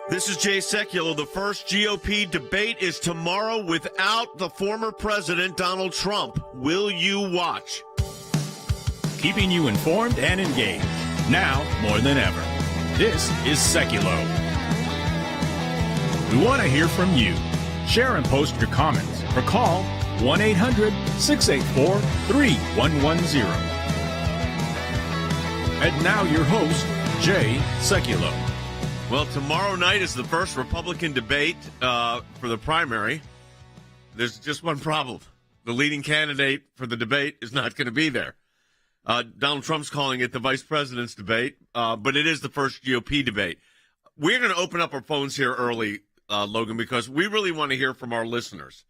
This is Jay Sekulow. The first GOP debate is tomorrow without the former president, Donald Trump. Will you watch? Keeping you informed and engaged. Now more than ever. This is Sekulow. We want to hear from you. Share and post your comments or call 1-800-684-3110. And now your host, Jay Sekulow. Well, tomorrow night is the first Republican debate for the primary. There's just one problem. The leading candidate for the debate is not going to be there. Donald Trump's calling it the vice president's debate, but it is the first GOP debate. We're going to open up our phones here early, Logan, because we really want to hear from our listeners.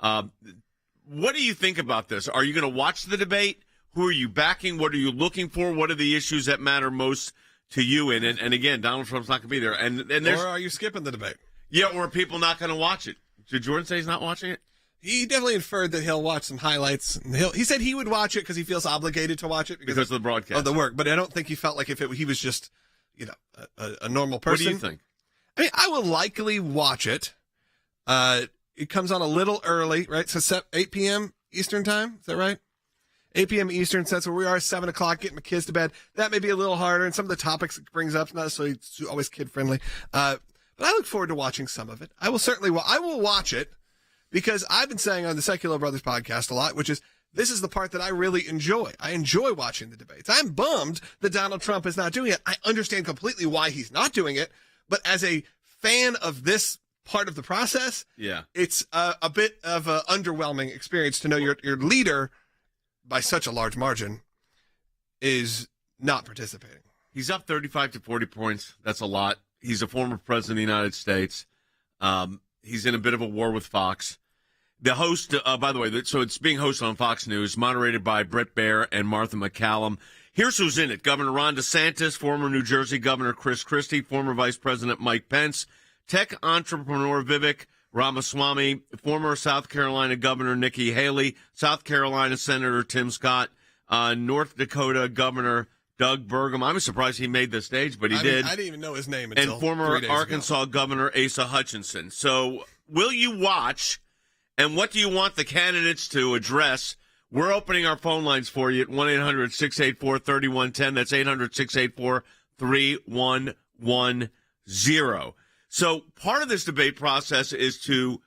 What do you think about this? Are you going to watch the debate? Who are you backing? What are you looking for? What are the issues that matter most to you? And again, Donald Trump's not going to be there. And there's, or are you skipping the debate? Yeah, or are people not going to watch it? Did Jordan say he's not watching it? He definitely inferred that he'll watch some highlights. He said he would watch it because he feels obligated to watch it because of the broadcast of the work. But I don't think he felt like he was just, a normal person. What do you think? I mean, I will likely watch it. It comes on a little early, right? So 8 p.m. Eastern time. Is that right? 8 p.m. Eastern, so that's where we are, 7 o'clock, getting my kids to bed. That may be a little harder, and some of the topics it brings up, not necessarily always kid-friendly. But I look forward to watching some of it. I will watch it, because I've been saying on the Sekulow Brothers podcast a lot, which is, this is the part that I really enjoy. I enjoy watching the debates. I'm bummed that Donald Trump is not doing it. I understand completely why he's not doing it, but as a fan of this part of the process, it's a bit of an underwhelming experience to know your leader, by such a large margin, is not participating. He's up 35 to 40 points. That's a lot. He's a former president of the United States. He's in a bit of a war with Fox. The host, by the way, so it's being hosted on Fox News, moderated by Bret Baier and Martha McCallum. Here's who's in it. Governor Ron DeSantis, former New Jersey Governor Chris Christie, former Vice President Mike Pence, tech entrepreneur Vivek Ramaswamy, former South Carolina Governor Nikki Haley, South Carolina Senator Tim Scott, North Dakota Governor Doug Burgum. I'm surprised he made the stage, but he did. I didn't even know his name until and former 3 days Arkansas ago. Governor Asa Hutchinson. So will you watch, and what do you want the candidates to address? We're opening our phone lines for you at 1-800-684-3110. That's 800-684-3110. So part of this debate process is to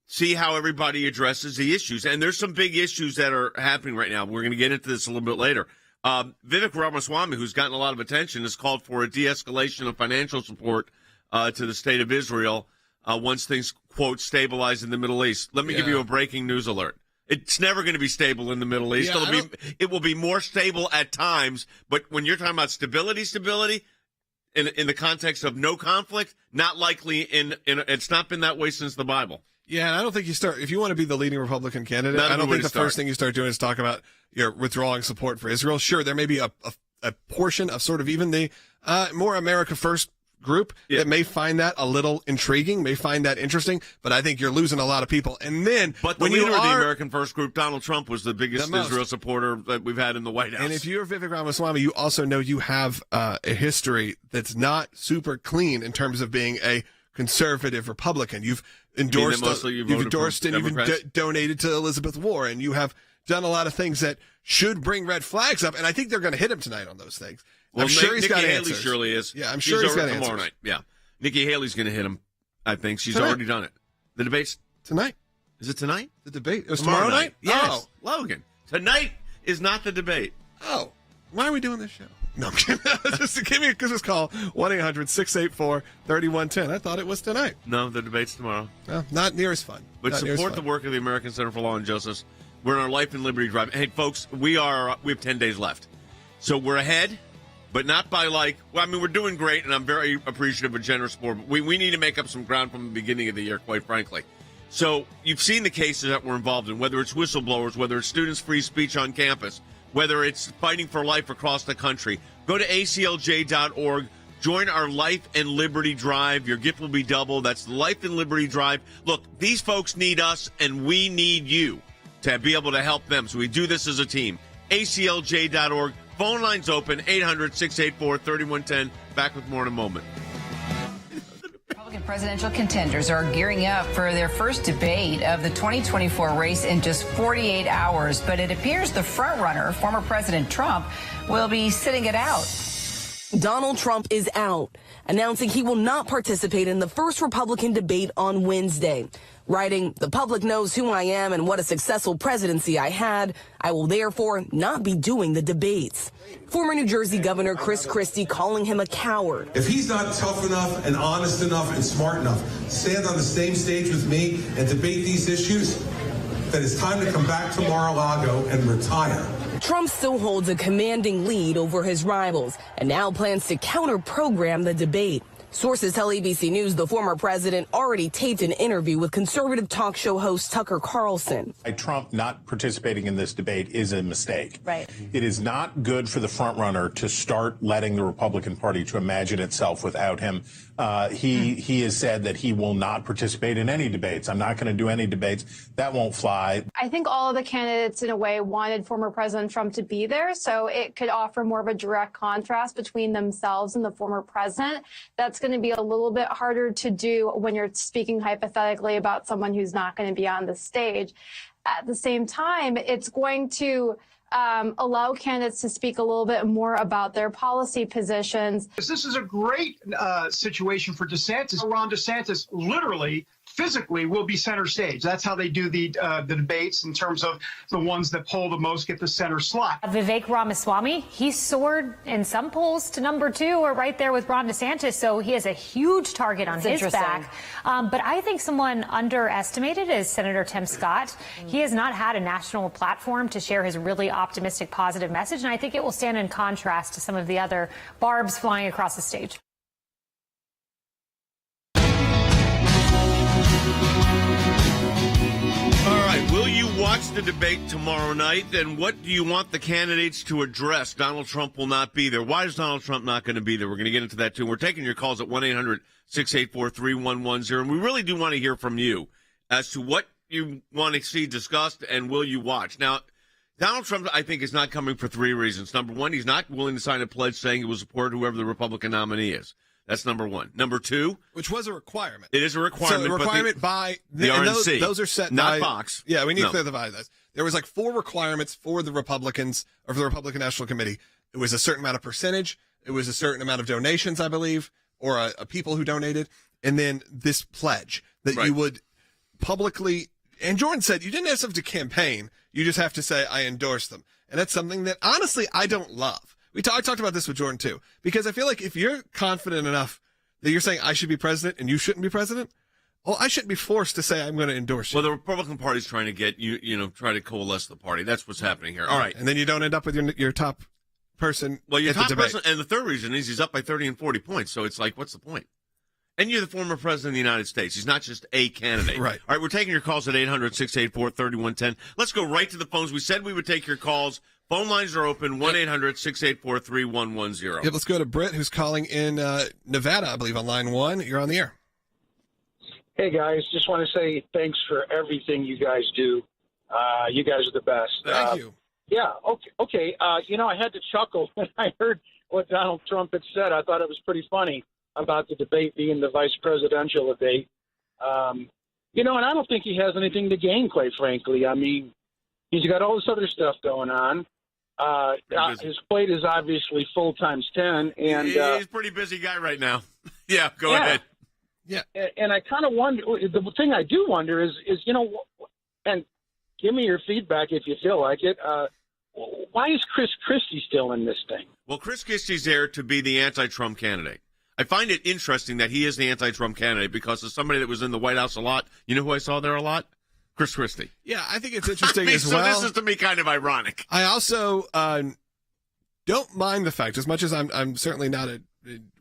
see how everybody addresses the issues. And there's some big issues that are happening right now. We're going to get into this a little bit later. Vivek Ramaswamy, who's gotten a lot of attention, has called for a de-escalation of financial support to the state of Israel once things, quote, stabilize in the Middle East. Let me give you a breaking news alert. It's never going to be stable in the Middle East. It will be more stable at times. But when you're talking about stability, in the context of no conflict, not likely it's not been that way since the Bible. Yeah, and I don't think you start, if you want to be the leading Republican candidate, I don't think the first thing you start doing is talk about your withdrawing support for Israel. Sure, there may be a portion of sort of even the more America First group that may find that a little intriguing, may find that interesting, but I think you're losing a lot of people. And then, but the leader of the American First group, Donald Trump, was the biggest Israel supporter that we've had in the White House. And if you're Vivek Ramaswamy, you also know you have a history that's not super clean in terms of being a conservative Republican. You've endorsed, you've donated to Elizabeth Warren. You have done a lot of things that should bring red flags up, and I think they're going to hit him tonight on those things. Well, I'm sure he's got Nikki answers. Haley surely is. Yeah, I'm sure he's got answers. Tomorrow night. Yeah, Nikki Haley's going to hit him. I think she's already done it. The debate's tonight. Is it tonight? The debate was tomorrow night. Yes, Oh. Logan. Tonight is not the debate. Oh, why are we doing this show? No, I'm kidding. Just give me a Christmas call. 1-800-684-3110. I thought it was tonight. No, the debate's tomorrow. Well, not near as fun. But support the work of the American Center for Law and Justice. We're in our Life and Liberty Drive. Hey, folks, we have 10 days left. So we're ahead, but not by we're doing great, and I'm very appreciative of generous support. But we need to make up some ground from the beginning of the year, quite frankly. So you've seen the cases that we're involved in, whether it's whistleblowers, whether it's students' free speech on campus, whether it's fighting for life across the country. Go to aclj.org. Join our Life and Liberty Drive. Your gift will be double. That's the Life and Liberty Drive. Look, these folks need us, and we need you to be able to help them. So we do this as a team. aclj.org. Phone lines open, 800-684-3110. Back with more in a moment. Presidential contenders are gearing up for their first debate of the 2024 race in just 48 hours. But it appears the frontrunner, former President Trump, will be sitting it out. Donald Trump is out, announcing he will not participate in the first Republican debate on Wednesday. Writing, "The public knows who I am and what a successful presidency I had. I will therefore not be doing the debates." Former New Jersey Governor Chris Christie calling him a coward. If he's not tough enough and honest enough and smart enough to stand on the same stage with me and debate these issues, then it's time to come back to Mar-a-Lago and retire. Trump still holds a commanding lead over his rivals and now plans to counter-program the debate. Sources tell ABC News the former president already taped an interview with conservative talk show host Tucker Carlson. Trump not participating in this debate is a mistake. Right. It is not good for the frontrunner to start letting the Republican Party to imagine itself without him. He has said that he will not participate in any debates. I'm not going to do any debates. That won't fly. I think all of the candidates, in a way, wanted former President Trump to be there, so it could offer more of a direct contrast between themselves and the former president. That's going to be a little bit harder to do when you're speaking hypothetically about someone who's not going to be on the stage. At the same time, it's going to allow candidates to speak a little bit more about their policy positions. This is a great situation for DeSantis. Ron DeSantis literally, physically will be center stage. That's how they do the debates in terms of the ones that poll the most get the center slot. Vivek Ramaswamy, he soared in some polls to number 2 or right there with Ron DeSantis, so he has a huge target on his back. But I think someone underestimated is Senator Tim Scott. He has not had a national platform to share his really optimistic, positive message, and I think it will stand in contrast to some of the other barbs flying across the stage. All right, will you watch the debate tomorrow night? And what do you want the candidates to address? Donald Trump will not be there. Why is Donald Trump not going to be there? We're going to get into that, too. We're taking your calls at 1-800-684-3110. And we really do want to hear from you as to what you want to see discussed and will you watch. Now, Donald Trump, I think, is not coming for 3 reasons. Number 1, he's not willing to sign a pledge saying he will support whoever the Republican nominee is. That's number 1. Number 2, which was a requirement. It is a requirement. So the requirement by the RNC. Those are set not by Fox. Yeah, we need to clarify this. There was like 4 requirements for the Republicans or for the Republican National Committee. It was a certain amount of percentage. It was a certain amount of donations, I believe, or a people who donated, and then this pledge that you would publicly. And Jordan said you didn't have to campaign. You just have to say I endorse them, and that's something that honestly I don't love. I talked about this with Jordan too, because I feel like if you're confident enough that you're saying I should be president and you shouldn't be president, well, I shouldn't be forced to say I'm going to endorse you. Well, the Republican Party's trying to get try to coalesce the party. That's what's happening here. All right. And then you don't end up with your top person. Well, your at top the debate. person, and the third reason is he's up by 30 and 40 points. So it's like, what's the point? And you're the former president of the United States. He's not just a candidate. Right. All right, we're taking your calls at 800-684-3110. Let's go right to the phones. We said we would take your calls. Phone lines are open, 1-800-684-3110. Yep, let's go to Britt, who's calling in Nevada, I believe, on line 1. You're on the air. Hey, guys. Just want to say thanks for everything you guys do. You guys are the best. Thank you. Yeah, okay. I had to chuckle when I heard what Donald Trump had said. I thought it was pretty funny about the debate being the vice presidential debate. And I don't think he has anything to gain, quite frankly. I mean, he's got all this other stuff going on. His plate is obviously full times 10. And he's a pretty busy guy right now. Yeah, go ahead. Yeah. And I kind of wonder, the thing I do wonder is, and give me your feedback if you feel like it, why is Chris Christie still in this thing? Well, Chris Christie's there to be the anti-Trump candidate. I find it interesting that he is the anti-Trump candidate because as somebody that was in the White House a lot, you know who I saw there a lot? Chris Christie. Yeah, I think it's interesting as well. So this is to me kind of ironic. I also don't mind the fact, as much as I'm certainly I'm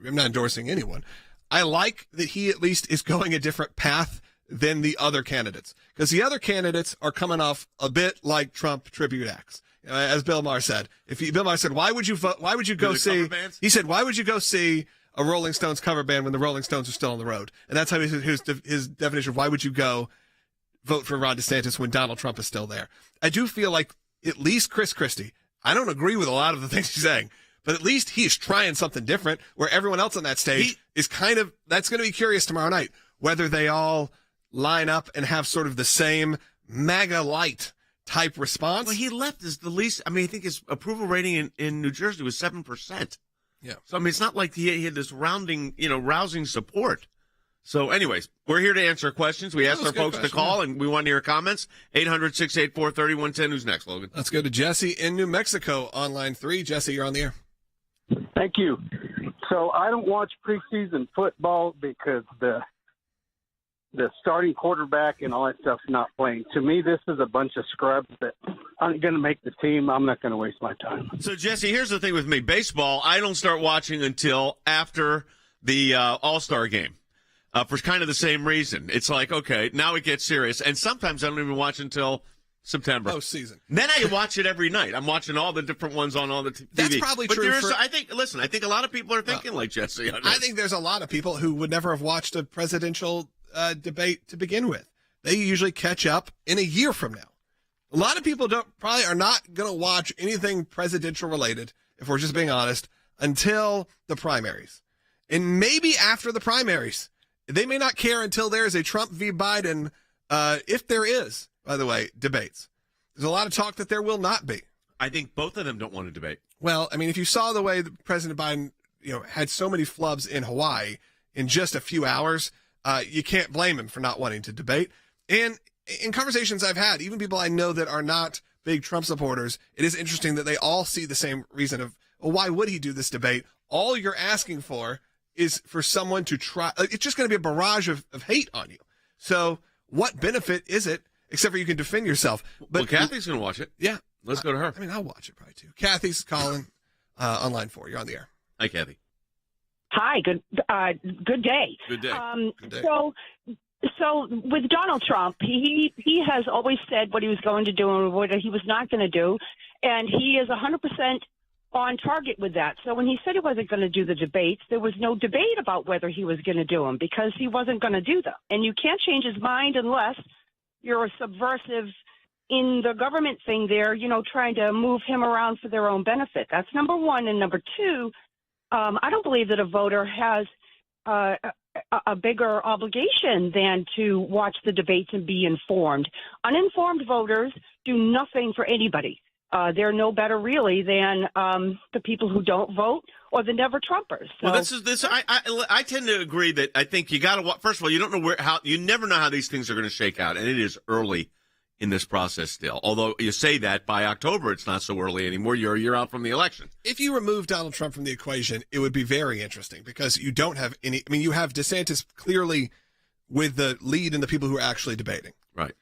not endorsing anyone. I like that he at least is going a different path than the other candidates, because the other candidates are coming off a bit like Trump tribute acts. As Bill Maher said, Bill Maher said, why would you vote? Why would you go see? He said, why would you go see a Rolling Stones cover band when the Rolling Stones are still on the road? And that's how his definition of why would you go vote for Ron DeSantis when Donald Trump is still there. I do feel like at least Chris Christie, I don't agree with a lot of the things he's saying, But at least he's trying something different where everyone else on that stage is that's going to be curious tomorrow night, whether they all line up and have sort of the same MAGA light type response. Well, he left as the least. I mean, I think his approval rating in New Jersey was 7%. Yeah. So, I mean, it's not like he had this rousing support. So, anyways, we're here to answer questions. We asked our folks to call, and we want to hear comments. 800-684-3110. Who's next, Logan? Let's go to Jesse in New Mexico on line 3. Jesse, you're on the air. Thank you. So I don't watch preseason football because the starting quarterback and all that stuff's not playing. To me, this is a bunch of scrubs that aren't going to make the team. I'm not going to waste my time. So, Jesse, here's the thing with me. Baseball, I don't start watching until after the All-Star game. For kind of the same reason. It's like, okay, now it gets serious. And sometimes I don't even watch until September. Postseason. Then I watch it every night. I'm watching all the different ones on all the TV. That's probably true. I think a lot of people are thinking like Jesse on this. I think there's a lot of people who would never have watched a presidential debate to begin with. They usually catch up in a year from now. A lot of people are not going to watch anything presidential related, if we're just being honest, until the primaries. And maybe after the primaries. They may not care until there is a Trump v. Biden, if there is, by the way, debates. There's a lot of talk that there will not be. I think both of them don't want to debate. Well, I mean, if you saw the way that President Biden, had so many flubs in Hawaii in just a few hours, you can't blame him for not wanting to debate. And in conversations I've had, even people I know that are not big Trump supporters, it is interesting that they all see the same reason of, well, why would he do this debate? All you're asking for is for someone to try. It's just going to be a barrage of hate on you. So what benefit is it, except for you can defend yourself? But well, Kathy's going to watch it. Yeah. Let's go to her. I mean, I'll watch it probably too. Kathy's calling on line 4. You're on the air. Hi, Kathy. Hi. Good day. Good day. Good day. So with Donald Trump, he has always said what he was going to do and what he was not going to do, and he is 100% on target with that. So when he said he wasn't going to do the debates, there was no debate about whether he was going to do them because he wasn't going to do them. And you can't change his mind unless you're a subversive in the government thing there, trying to move him around for their own benefit. That's number one. And number two, I don't believe that a voter has a bigger obligation than to watch the debates and be informed. Uninformed voters do nothing for anybody. They're no better, really, than the people who don't vote or the never-Trumpers. So, well, I tend to agree that I think you got to. First of all, you don't know you never know how these things are going to shake out, and it is early in this process still. Although you say that by October, it's not so early anymore. You're a year out from the election. If you remove Donald Trump from the equation, it would be very interesting because you don't have any. I mean, you have DeSantis clearly with the lead and the people who are actually debating. Right.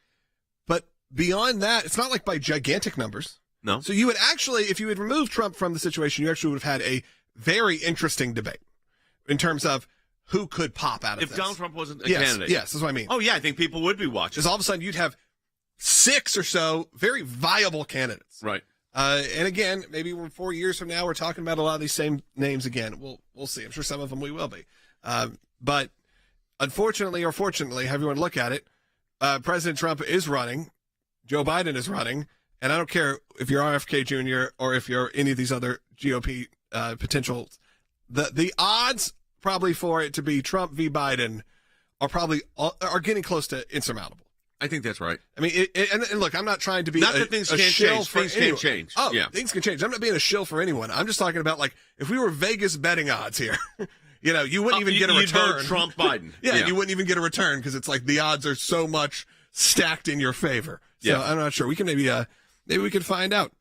But beyond that, it's not like by gigantic numbers. No. So you would actually, if you had removed Trump from the situation, you actually would have had a very interesting debate in terms of who could pop out of if this. Donald Trump wasn't a candidate. Yes, that's what I mean. Oh, yeah, I think people would be watching. Because all of a sudden you'd have 6 or so very viable candidates. Right. And again, maybe 4 years from now, we're talking about a lot of these same names again. We'll see. I'm sure some of them we will be. But unfortunately or fortunately, however you want to look at it, President Trump is running. Joe Biden is running. And I don't care if you're RFK Jr. or if you're any of these other GOP potentials. The odds probably for it to be Trump v. Biden are getting close to insurmountable. I think that's right. I mean, and look, I'm not trying to be not that things can't change. Things can change. Oh, yeah. Things can change. I'm not being a shill for anyone. I'm just talking about, like, if we were Vegas betting odds here, you wouldn't even get a return. Vote Trump, Biden. yeah, you wouldn't even get a return because it's like the odds are so much stacked in your favor. So yeah. I'm not sure. We can maybe we can find out.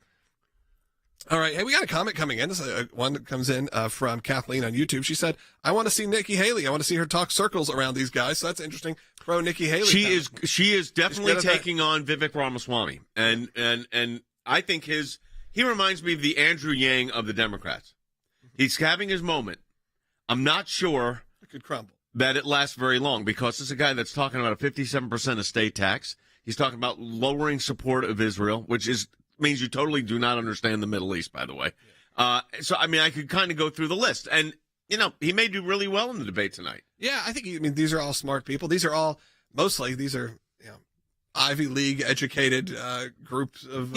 All right. Hey, we got a comment coming in. This is one that comes in from Kathleen on YouTube. She said, I want to see Nikki Haley. I want to see her talk circles around these guys. So that's interesting. Pro Nikki Haley. She is definitely taking on Vivek Ramaswamy. And I think he reminds me of the Andrew Yang of the Democrats. He's having his moment. I'm not sure it could crumble. That it lasts very long because it's a guy that's talking about a 57% estate tax. He's talking about lowering support of Israel, which means you totally do not understand the Middle East, by the way. So, I mean, I could kind of go through the list. And, he may do really well in the debate tonight. Yeah, I think, these are all smart people. These are Ivy League educated groups of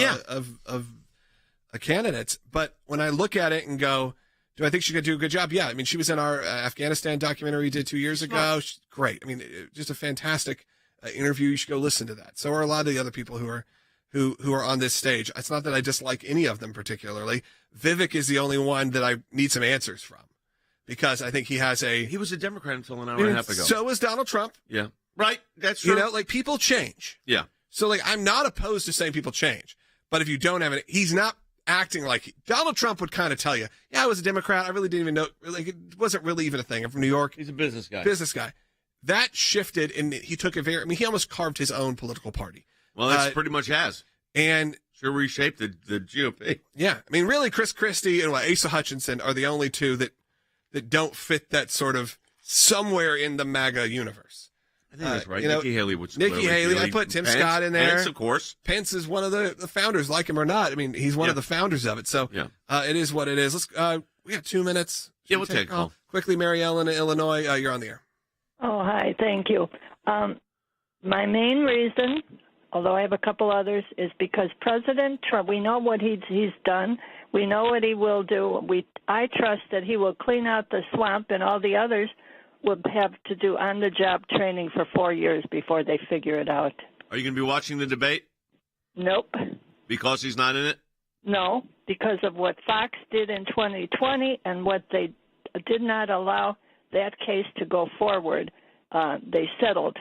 candidates. But when I look at it and go, do I think she could do a good job? Yeah. I mean, she was in our Afghanistan documentary we did 2 years ago. She's great. I mean, just a fantastic interview. You should go listen to that. So are a lot of the other people who are on this stage. It's not that I dislike any of them particularly. Vivek is the only one that I need some answers from, because I think he was a Democrat until an hour and a half ago. So was Donald Trump. Yeah. Right. That's true. You know, like, people change. Yeah. So, like, I'm not opposed to saying people change, but if you don't have it, he's not acting like Donald Trump would kind of tell you, yeah, I was a Democrat. I really didn't even know. Like, it wasn't really even a thing. I'm from New York. He's a business guy. That shifted, and he took he almost carved his own political party. Well, that's pretty much has. And sure reshaped the GOP. Yeah. I mean, really, Chris Christie and Asa Hutchinson are the only two that don't fit that sort of somewhere in the MAGA universe. I think that's right. Nikki Haley would. Nikki Haley. I put Tim Scott in there. Pence, of course. Pence is one of the founders, like him or not. I mean, he's one of the founders of it. So it is what it is. Let's. We got 2 minutes. We'll take a call. Quickly, Mary Ellen in Illinois. You're on the air. Oh, hi. Thank you. My main reason, although I have a couple others, is because President Trump, we know what he's done. We know what he will do. I trust that he will clean out the swamp, and all the others will have to do on-the-job training for 4 years before they figure it out. Are you going to be watching the debate? Nope. Because he's not in it? No, because of what Fox did in 2020 and what they did not allow that case to go forward. They settled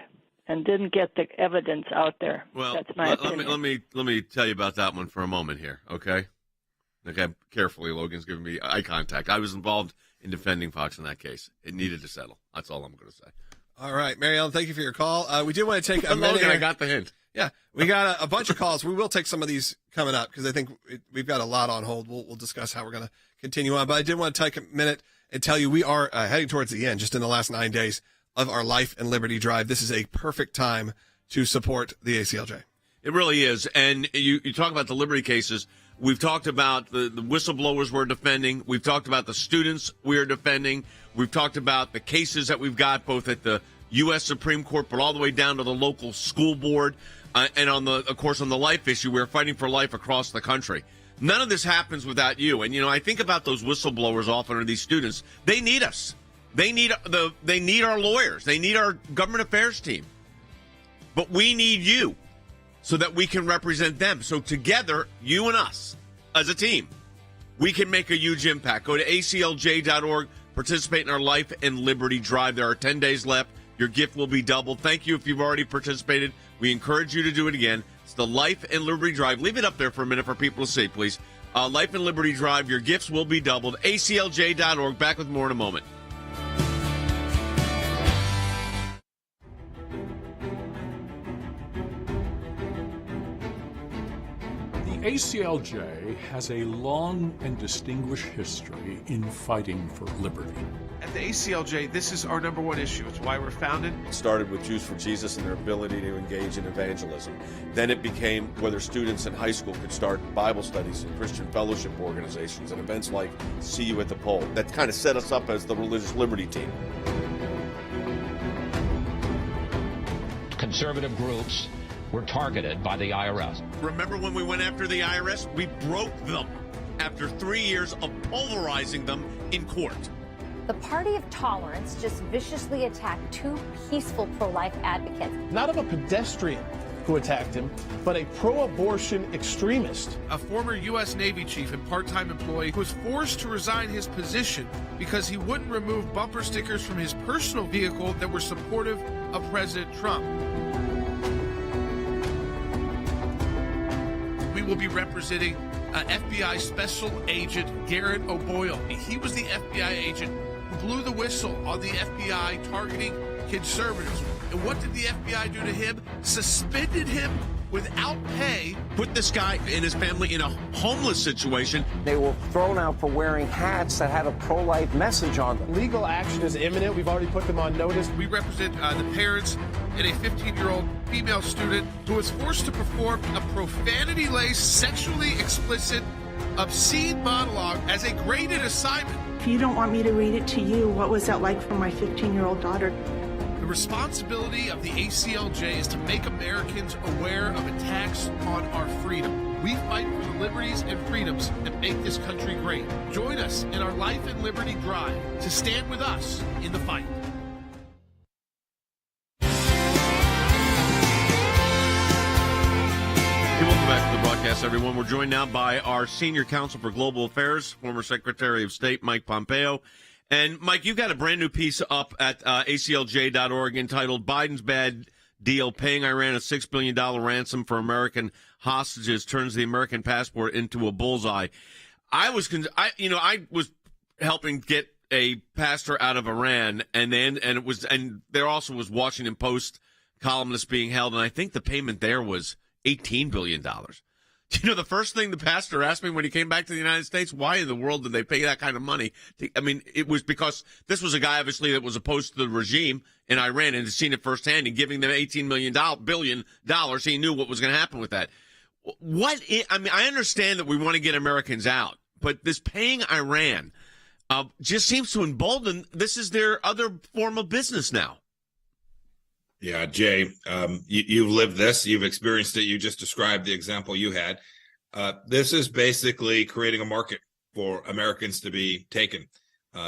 and didn't get the evidence out there. Well, that's my opinion. Let me tell you about that one for a moment here, okay? Okay, carefully. Logan's giving me eye contact. I was involved in defending Fox in that case. It needed to settle. That's all I'm going to say. All right, Mary Ellen, thank you for your call. We do want to take a minute. Logan, I got the hint. Yeah, we got a bunch of calls. We will take some of these coming up because I think we've got a lot on hold. We'll discuss how we're going to continue on. But I did want to take a minute and tell you we are heading towards the end, just in the last 9 days of our Life and Liberty Drive. This is a perfect time to support the ACLJ. It really is. And you talk about the Liberty cases. We've talked about the whistleblowers we're defending. We've talked about the students we are defending. We've talked about the cases that we've got both at the U.S. Supreme Court, but all the way down to the local school board. And of course, on the life issue, we're fighting for life across the country. None of this happens without you. And, I think about those whistleblowers often, or these students. They need us. They need our lawyers. They need our government affairs team. But we need you so that we can represent them. So together, you and us, as a team, we can make a huge impact. Go to aclj.org, participate in our Life and Liberty Drive. There are 10 days left. Your gift will be doubled. Thank you if you've already participated. We encourage you to do it again. It's the Life and Liberty Drive. Leave it up there for a minute for people to see, please. Life and Liberty Drive. Your gifts will be doubled. aclj.org. Back with more in a moment. The ACLJ has a long and distinguished history in fighting for liberty. At the ACLJ, this is our number one issue. It's why we're founded. It started with Jews for Jesus and their ability to engage in evangelism. Then it became whether students in high school could start Bible studies and Christian fellowship organizations and events like See You at the Pole. That kind of set us up as the religious liberty team. Conservative groups were targeted by the IRS. Remember when we went after the IRS? We broke them after 3 years of pulverizing them in court. The Party of Tolerance just viciously attacked two peaceful pro-life advocates. Not of a pedestrian who attacked him, but a pro-abortion extremist. A former U.S. Navy chief and part-time employee who was forced to resign his position because he wouldn't remove bumper stickers from his personal vehicle that were supportive of President Trump. We will be representing FBI Special Agent Garrett O'Boyle. He was the FBI agent who blew the whistle on the FBI targeting conservatives. And what did the FBI do to him? Suspended him without pay. Put this guy and his family in a homeless situation. They were thrown out for wearing hats that had a pro-life message on them. Legal action is imminent. We've already put them on notice. We represent the parents and a 15-year-old female student who was forced to perform a profanity-laced, sexually explicit, obscene monologue as a graded assignment. If you don't want me to read it to you, what was that like for my 15-year-old daughter? The responsibility of the ACLJ is to make Americans aware of attacks on our freedom. We fight for the liberties and freedoms that make this country great. Join us in our Life and Liberty Drive to stand with us in the fight. Hey, welcome back to the broadcast, everyone. We're joined now by our Senior Counsel for Global Affairs, former Secretary of State Mike Pompeo. And, Mike, you've got a brand new piece up at aclj.org entitled Biden's Bad Deal, Paying Iran a $6 billion ransom for American hostages turns the American passport into a bullseye. I was helping get a pastor out of Iran, and there also was Washington Post columnists being held, and I think the payment there was $18 billion. The first thing the pastor asked me when he came back to the United States, why in the world did they pay that kind of money? It was because this was a guy, obviously, that was opposed to the regime in Iran and had seen it firsthand, and giving them $18 billion, he knew what was going to happen with that. I understand that we want to get Americans out, but this paying Iran just seems to embolden. This is their other form of business now. Yeah, Jay, you've lived this. You've experienced it. You just described the example you had. This is basically creating a market for Americans to be taken.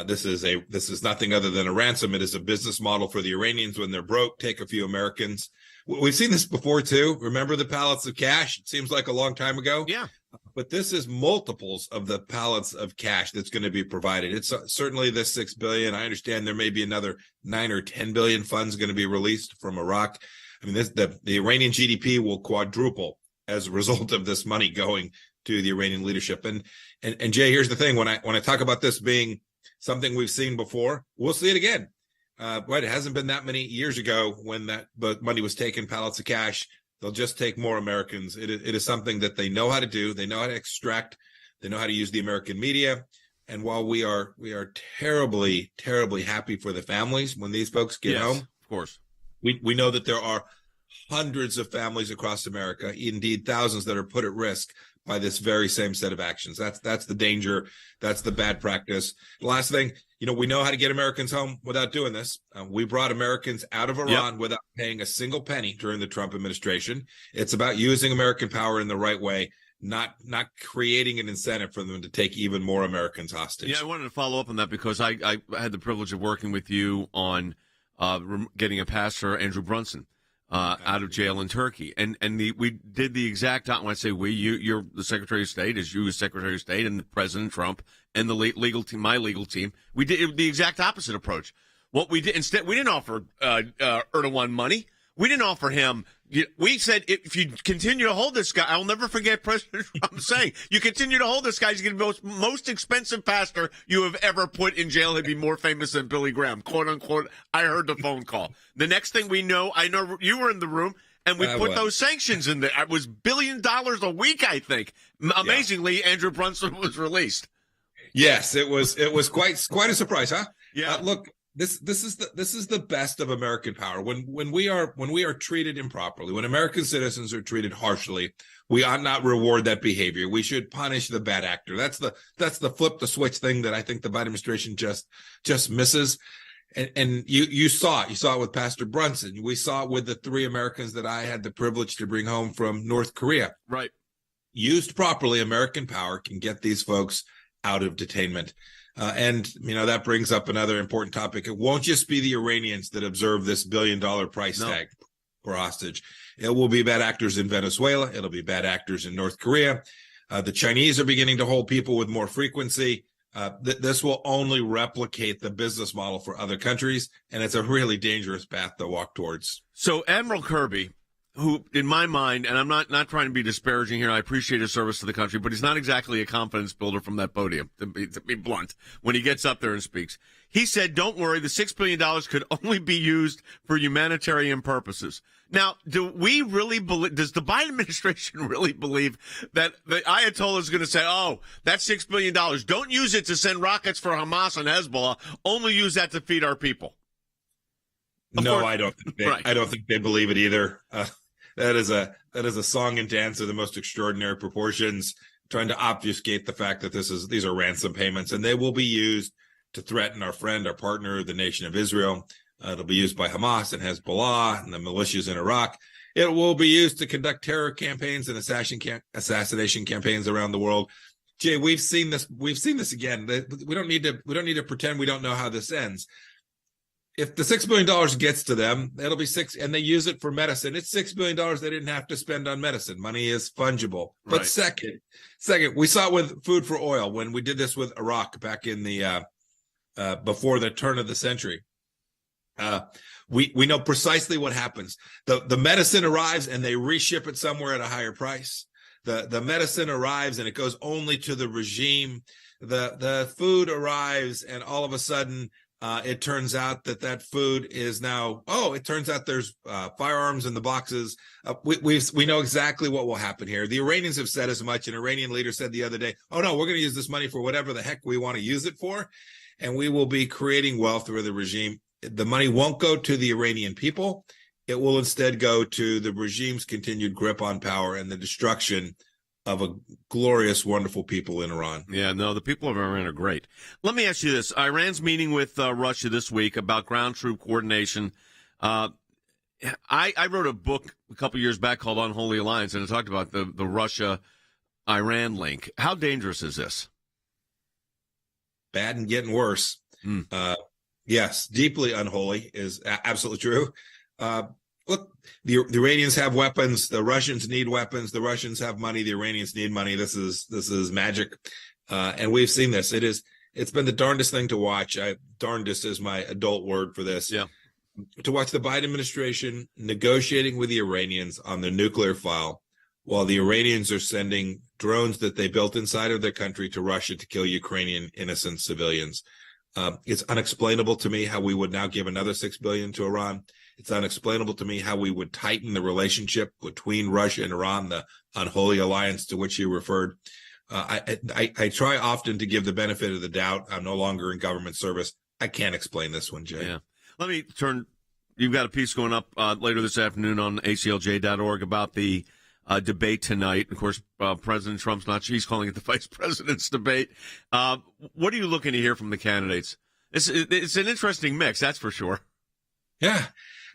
This is nothing other than a ransom. It is a business model for the Iranians. When they're broke, take a few Americans. We've seen this before, too. Remember the pallets of cash? It seems like a long time ago. Yeah. But this is multiples of the pallets of cash that's going to be provided. It's certainly this $6 billion. I understand there may be another 9 or 10 billion funds going to be released from Iraq. I mean, the Iranian GDP will quadruple as a result of this money going to the Iranian leadership. And Jay, here's the thing: when I talk about this being something we've seen before, we'll see it again. It hasn't been that many years ago when that money was taken, pallets of cash. They'll just take more Americans. It is something that they know how to do. They know how to extract. They know how to use the American media. And while we are terribly, terribly happy for the families when these folks get home, of course, we know that there are hundreds of families across America, indeed thousands, that are put at risk by this very same set of actions. That's the danger. That's the bad practice. The last thing, we know how to get Americans home without doing this. We brought Americans out of Iran without paying a single penny during the Trump administration. It's about using American power in the right way, not creating an incentive for them to take even more Americans hostage. Yeah, I wanted to follow up on that because I had the privilege of working with you on getting a pastor, Andrew Brunson, out of jail in Turkey, and we did the exact. When I say we, you're the Secretary of State, as you as Secretary of State, and President Trump and the legal team, my legal team, we did the exact opposite approach. What we did instead, we didn't offer Erdogan money. We didn't offer him. We said, if you continue to hold this guy, I'll never forget President Trump saying, you continue to hold this guy, he's going to be the most expensive pastor you have ever put in jail. He'd be more famous than Billy Graham, quote unquote. I heard the phone call. The next thing we know, I know you were in the room, and we put those sanctions in there. It was $1 billion a week, I think. Amazingly, Andrew Brunson was released. Yes, it was quite a surprise, huh? Yeah. Look. This is the best of American power. When we are treated improperly, when American citizens are treated harshly, we ought not reward that behavior. We should punish the bad actor. That's the flip the switch thing that I think the Biden administration just misses. And you saw it with Pastor Brunson. We saw it with the 3 Americans that I had the privilege to bring home from North Korea. Right. Used properly, American power can get these folks out of detainment. And that brings up another important topic. It won't just be the Iranians that observe this $1 billion price tag for hostage. It will be bad actors in Venezuela. It'll be bad actors in North Korea. The Chinese are beginning to hold people with more frequency. This will only replicate the business model for other countries, and it's a really dangerous path to walk towards. So Admiral Kirby, who, in my mind, and I'm not trying to be disparaging here, I appreciate his service to the country, but he's not exactly a confidence builder from that podium, to be blunt, when he gets up there and speaks. He said, don't worry, the $6 billion could only be used for humanitarian purposes. Now, do we really believe, does the Biden administration really believe that the Ayatollah is going to say, oh, that's $6 billion, don't use it to send rockets for Hamas and Hezbollah, only use that to feed our people? No, I don't think they believe it either. That is a song and dance of the most extraordinary proportions, trying to obfuscate the fact that these are ransom payments, and they will be used to threaten our friend, our partner, the nation of Israel. It'll be used by Hamas and Hezbollah and the militias in Iraq. It will be used to conduct terror campaigns and assassination campaigns around the world. Jay, we've seen this. We've seen this again. We don't need to pretend we don't know how this ends. If the $6 billion gets to them, it'll be and they use it for medicine. It's $6 billion they didn't have to spend on medicine. Money is fungible. But second, we saw it with food for oil when we did this with Iraq back in the before the turn of the century. We know precisely what happens. The medicine arrives and they reship it somewhere at a higher price. The medicine arrives and it goes only to the regime. The food arrives and all of a sudden it turns out that food is now, it turns out there's firearms in the boxes. We know exactly what will happen here. The Iranians have said as much. An Iranian leader said the other day, oh no, we're going to use this money for whatever the heck we want to use it for. And we will be creating wealth through the regime. The money won't go to the Iranian people. It will instead go to the regime's continued grip on power and the destruction of a glorious, wonderful people in Iran. Yeah, no, the people of Iran are great. Let me ask you this. Iran's meeting with Russia this week about ground troop coordination. I wrote a book a couple years back called Unholy Alliance, and it talked about the Russia-Iran link. How dangerous is this? Bad and getting worse. Yes, deeply unholy is absolutely true. Look, the Iranians have weapons. The Russians need weapons. The Russians have money. The Iranians need money. This is magic, and we've seen this. It's been the darndest thing to watch. Darndest is my adult word for this. Yeah, to watch the Biden administration negotiating with the Iranians on the nuclear file, while the Iranians are sending drones that they built inside of their country to Russia to kill Ukrainian innocent civilians. It's unexplainable to me how we would now give another $6 billion to Iran. It's unexplainable to me how we would tighten the relationship between Russia and Iran, the unholy alliance to which you referred. I try often to give the benefit of the doubt. I'm no longer in government service. I can't explain this one, Jay. Yeah. Let me turn. You've got a piece going up later this afternoon on aclj.org about the debate tonight. Of course, President Trump's not. He's calling it the vice president's debate. What are you looking to hear from the candidates? It's an interesting mix, that's for sure. Yeah.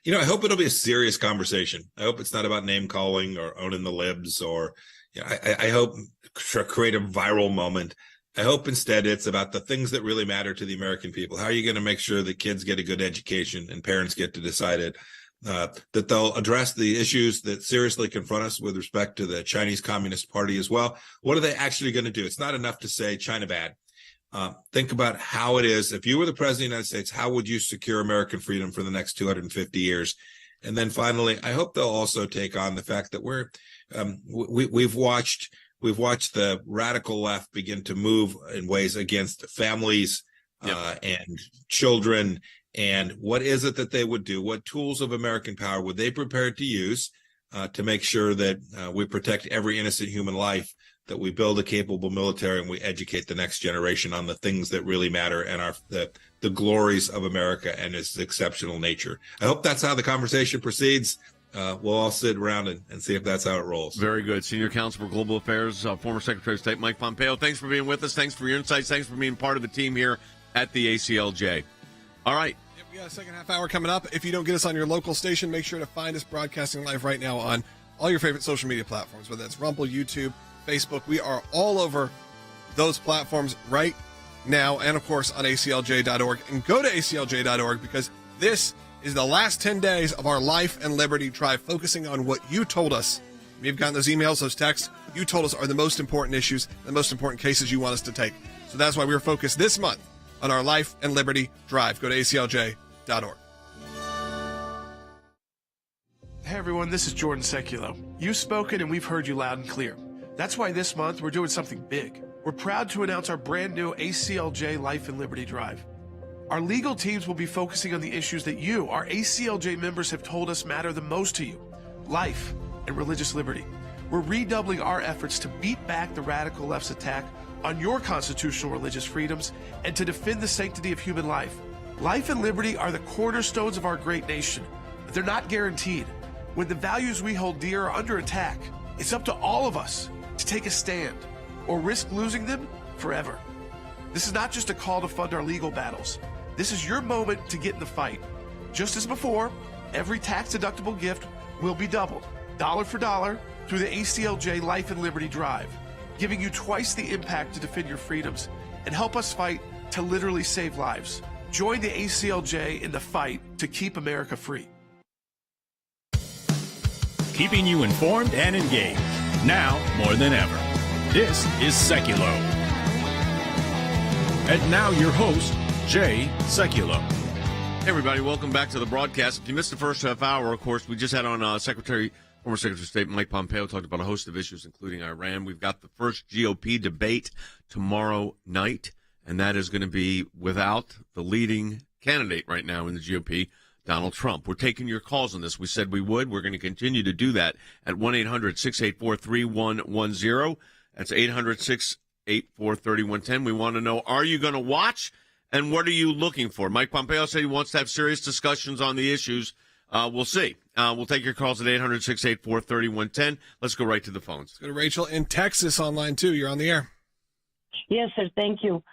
I hope it'll be a serious conversation. I hope it's not about name calling or owning the libs or, I hope create a viral moment. I hope instead it's about the things that really matter to the American people. How are you going to make sure that kids get a good education and parents get to decide it? That they'll address the issues that seriously confront us with respect to the Chinese Communist Party as well. What are they actually going to do? It's not enough to say China bad. Think about how it is. If you were the president of the United States, how would you secure American freedom for the next 250 years? And then finally, I hope they'll also take on the fact that we've watched the radical left begin to move in ways against families and children. And what is it that they would do? What tools of American power would they prepare to use to make sure that we protect every innocent human life, that we build a capable military, and we educate the next generation on the things that really matter and the glories of America and its exceptional nature. I hope that's how the conversation proceeds. We'll all sit around and see if that's how it rolls. Very good. Senior Counsel for Global Affairs, former Secretary of State Mike Pompeo. Thanks for being with us. Thanks for your insights. Thanks for being part of the team here at the ACLJ. All right. We got a second half hour coming up. If you don't get us on your local station, make sure to find us broadcasting live right now on all your favorite social media platforms, whether that's Rumble, YouTube, Facebook. We are all over those platforms right now, and of course on aclj.org. And go to aclj.org because this is the last 10 days of our Life and Liberty Drive, focusing on what you told us. We've gotten those emails, those texts. You told us are the most important issues, the most important cases you want us to take. So that's why we're focused this month on our Life and Liberty Drive. Go to aclj.org. Hey everyone, this is Jordan Sekulow. You've spoken and we've heard you loud and clear. That's why this month we're doing something big. We're proud to announce our brand new ACLJ Life and Liberty Drive. Our legal teams will be focusing on the issues that you, our ACLJ members, have told us matter the most to you: life and religious liberty. We're redoubling our efforts to beat back the radical left's attack on your constitutional religious freedoms and to defend the sanctity of human life. Life and liberty are the cornerstones of our great nation, but they're not guaranteed. When the values we hold dear are under attack, it's up to all of us to take a stand or risk losing them forever. This is not just a call to fund our legal battles. This is your moment to get in the fight. Just as before, every tax-deductible gift will be doubled. dollar for dollar, through the ACLJ Life and Liberty Drive, giving you twice the impact to defend your freedoms and help us fight to literally save lives. Join the ACLJ in the fight to keep America free. Keeping you informed and engaged, now more than ever. This is Sekulow. And now your host, Jay Sekulow. Hey everybody, welcome back to the broadcast. If you missed the first half hour, of course, we just had on former Secretary of State Mike Pompeo talked about a host of issues, including Iran. We've got the first GOP debate tomorrow night, and that is going to be without the leading candidate right now in the GOP, Donald Trump. We're taking your calls on this. We said we would. We're going to continue to do that at 1-800-684-3110. That's 800-684-3110. We want to know, are you going to watch, and what are you looking for? Mike Pompeo said he wants to have serious discussions on the issues. We'll see. We'll take your calls at 800-684-3110. Let's go right to the phones. Let's go to Rachel in Texas on line 2. You're on the air. Yes, sir. Thank you.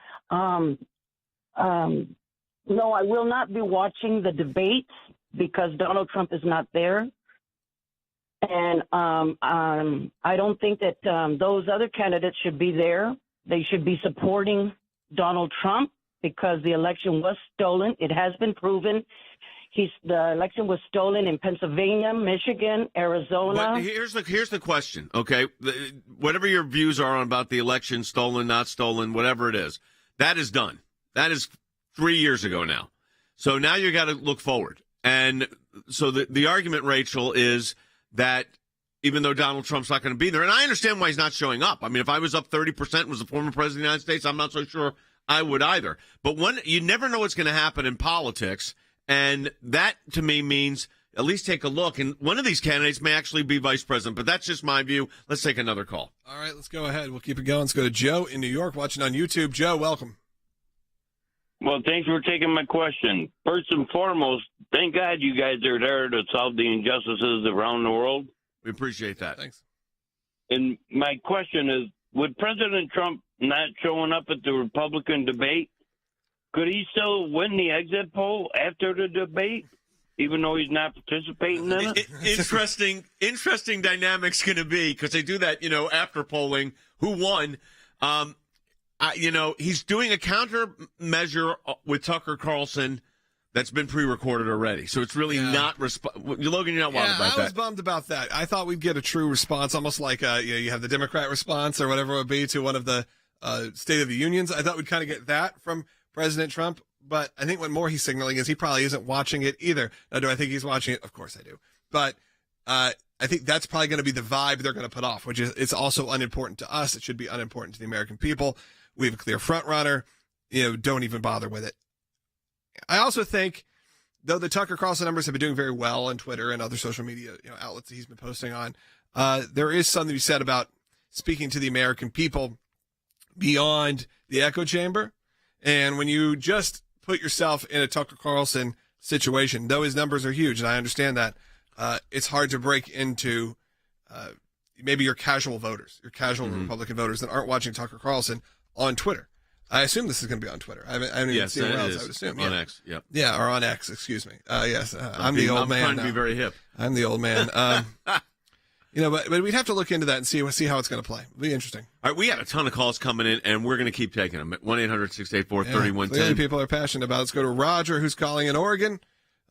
No, I will not be watching the debates because Donald Trump is not there. And I don't think that those other candidates should be there. They should be supporting Donald Trump because the election was stolen. It has been proven. The election was stolen in Pennsylvania, Michigan, Arizona. But here's the question, okay? Whatever your views are on about the election, stolen, not stolen, whatever it is, that is done. That is 3 years ago now. So now you got to look forward. And so the argument, Rachel, is that even though Donald Trump's not going to be there, and I understand why he's not showing up. I mean, if I was up 30% and was the former president of the United States, I'm not so sure I would either. But you never know what's going to happen in politics, and that to me means at least take a look. And one of these candidates may actually be vice president, but that's just my view. Let's take another call. All right, let's go ahead. We'll keep it going. Let's go to Joe in New York watching on YouTube. Joe, welcome. Well, thanks for taking my question. First and foremost, thank God you guys are there to solve the injustices around the world. We appreciate that. Thanks. And my question is, with President Trump not showing up at the Republican debate, could he still win the exit poll after the debate, even though he's not participating in it? Interesting dynamics going to be, because they do that, after polling, who won. He's doing a countermeasure with Tucker Carlson that's been pre-recorded already. So it's really not Logan, you're not wild about that. I was bummed about that. I thought we'd get a true response, almost like you have the Democrat response or whatever it would be to one of the State of the Unions. I thought we'd kind of get that from President Trump. But I think what more he's signaling is he probably isn't watching it either. Now, do I think he's watching it? Of course I do. But I think that's probably going to be the vibe they're going to put off, which is it's also unimportant to us. It should be unimportant to the American people. We have a clear front runner. Don't even bother with it. I also think, though the Tucker Carlson numbers have been doing very well on Twitter and other social media outlets that he's been posting on, there is something to be said about speaking to the American people beyond the echo chamber. And when you just put yourself in a Tucker Carlson situation, though his numbers are huge, and I understand that, it's hard to break into maybe your casual voters, your casual Republican voters that aren't watching Tucker Carlson on Twitter. I assume this is going to be on Twitter. I haven't even seen it else, I would assume. On X, yep. Yeah, or on X, excuse me. Yes, I'm the old man. I'm trying to be very hip. I'm the old man. But we'd have to look into that and see how it's going to play. It'll be interesting. All right, we got a ton of calls coming in, and we're going to keep taking them at 1-800-684-3110. Clearly people are passionate about it. Let's go to Roger, who's calling in Oregon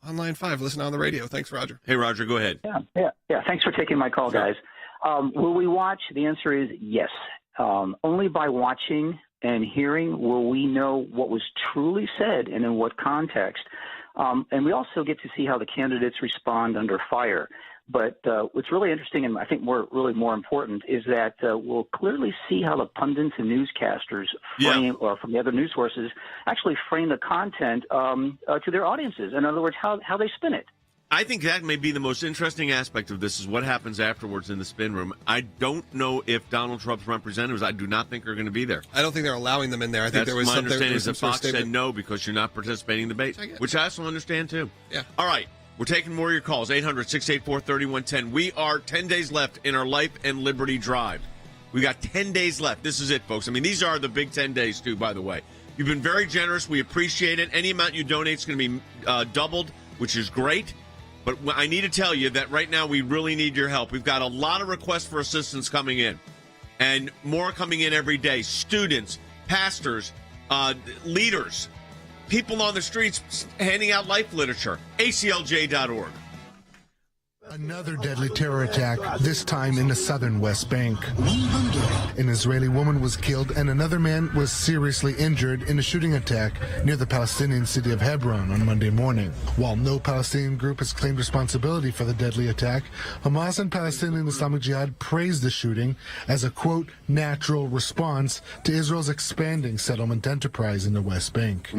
on line 5. Listen on the radio. Thanks, Roger. Hey, Roger, go ahead. Yeah. Thanks for taking my call, guys. Will we watch? The answer is yes. Only by watching and hearing will we know what was truly said and in what context. And we also get to see how the candidates respond under fire. But what's really interesting, and I think more important, is that we'll clearly see how the pundits and newscasters frame, or from the other news sources, actually frame the content to their audiences. In other words, how they spin it. I think that may be the most interesting aspect of this is what happens afterwards in the spin room. I don't know if Donald Trump's representatives, I do not think are going to be there. I don't think they're allowing them in there. I think there was my something. Understanding is that Fox said no because you're not participating in the debate, which I also understand too. Yeah. All right. We're taking more of your calls, 800-684-3110. We are 10 days left in our Life and Liberty Drive. We got 10 days left. This is it, folks. I mean, these are the big 10 days, too, by the way. You've been very generous. We appreciate it. Any amount you donate is going to be doubled, which is great. But I need to tell you that right now we really need your help. We've got a lot of requests for assistance coming in, and more coming in every day. Students, pastors, leaders, people on the streets handing out life literature. aclj.org. Another deadly terror attack, this time in the southern West Bank. An Israeli woman was killed and another man was seriously injured in a shooting attack near the Palestinian city of Hebron on Monday morning. While no Palestinian group has claimed responsibility for the deadly attack, Hamas and Palestinian Islamic Jihad praised the shooting as a, quote, natural response to Israel's expanding settlement enterprise in the West Bank.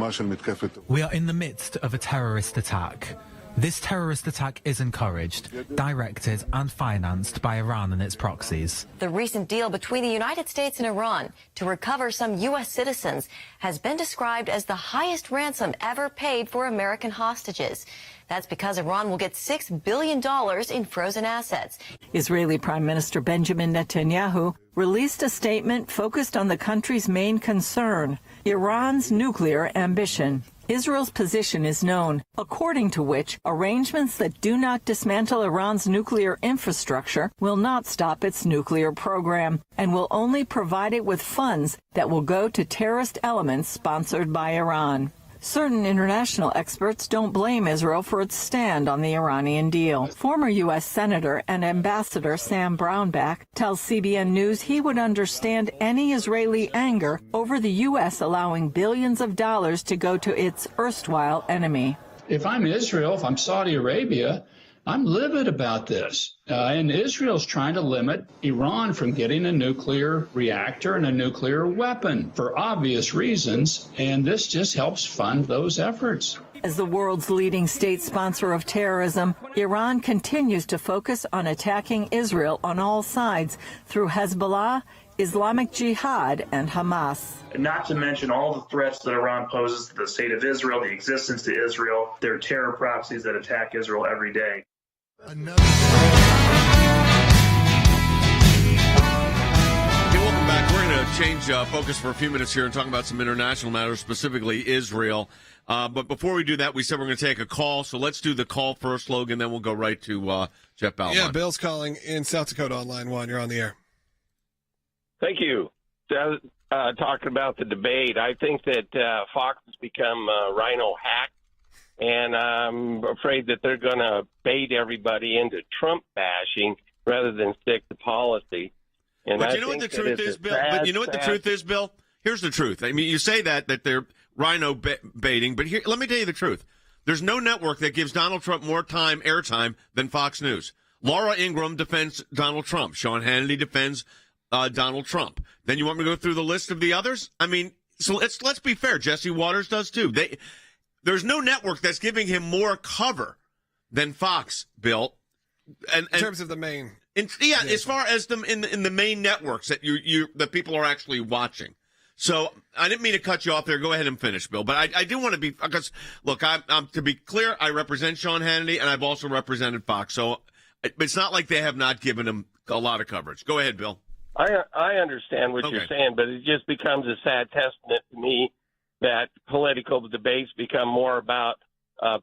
We are in the midst of a terrorist attack. This terrorist attack is encouraged, directed and financed by Iran and its proxies. The recent deal between the United States and Iran to recover some U.S. citizens has been described as the highest ransom ever paid for American hostages. That's because Iran will get $6 billion in frozen assets. Israeli Prime Minister Benjamin Netanyahu released a statement focused on the country's main concern, Iran's nuclear ambition. Israel's position is known, according to which arrangements that do not dismantle Iran's nuclear infrastructure will not stop its nuclear program and will only provide it with funds that will go to terrorist elements sponsored by Iran. Certain international experts don't blame Israel for its stand on the Iranian deal. Former U.S. Senator and Ambassador Sam Brownback tells CBN News he would understand any Israeli anger over the U.S. allowing billions of dollars to go to its erstwhile enemy. If I'm Israel, if I'm Saudi Arabia, I'm livid about this. And Israel's trying to limit Iran from getting a nuclear reactor and a nuclear weapon for obvious reasons, and this just helps fund those efforts. As the world's leading state sponsor of terrorism, Iran continues to focus on attacking Israel on all sides through Hezbollah, Islamic Jihad, and Hamas. Not to mention all the threats that Iran poses to the state of Israel, the existence to Israel, their terror proxies that attack Israel every day. Okay, welcome back. We're going to change focus for a few minutes here and talk about some international matters, specifically Israel. But before we do that, we said we're going to take a call. So let's do the call first, Logan, then we'll go right to Jeff Balman. Yeah, Bill's calling in South Dakota on line 1. You're on the air. Thank you. Talking about the debate, I think that Fox has become rhino hack, and I'm afraid that they're going to bait everybody into Trump bashing rather than stick to policy. And but you know what the truth is, Bill? But you know what the truth is, Bill? Here's the truth. I mean, you say that they're rhino baiting, but here, let me tell you the truth. There's no network that gives Donald Trump more airtime than Fox News. Laura Ingraham defends Donald Trump. Sean Hannity defends Donald Trump. Then you want me to go through the list of the others? I mean, so let's be fair. Jesse Waters does too. There's no network that's giving him more cover than Fox, Bill. And in terms of the main, as far as them in the main networks that that people are actually watching. So I didn't mean to cut you off there. Go ahead and finish, Bill. But I do want to be, because look, I'm to be clear, I represent Sean Hannity and I've also represented Fox. So it's not like they have not given him a lot of coverage. Go ahead, Bill. I understand what you're saying, but it just becomes a sad testament to me that political debates become more about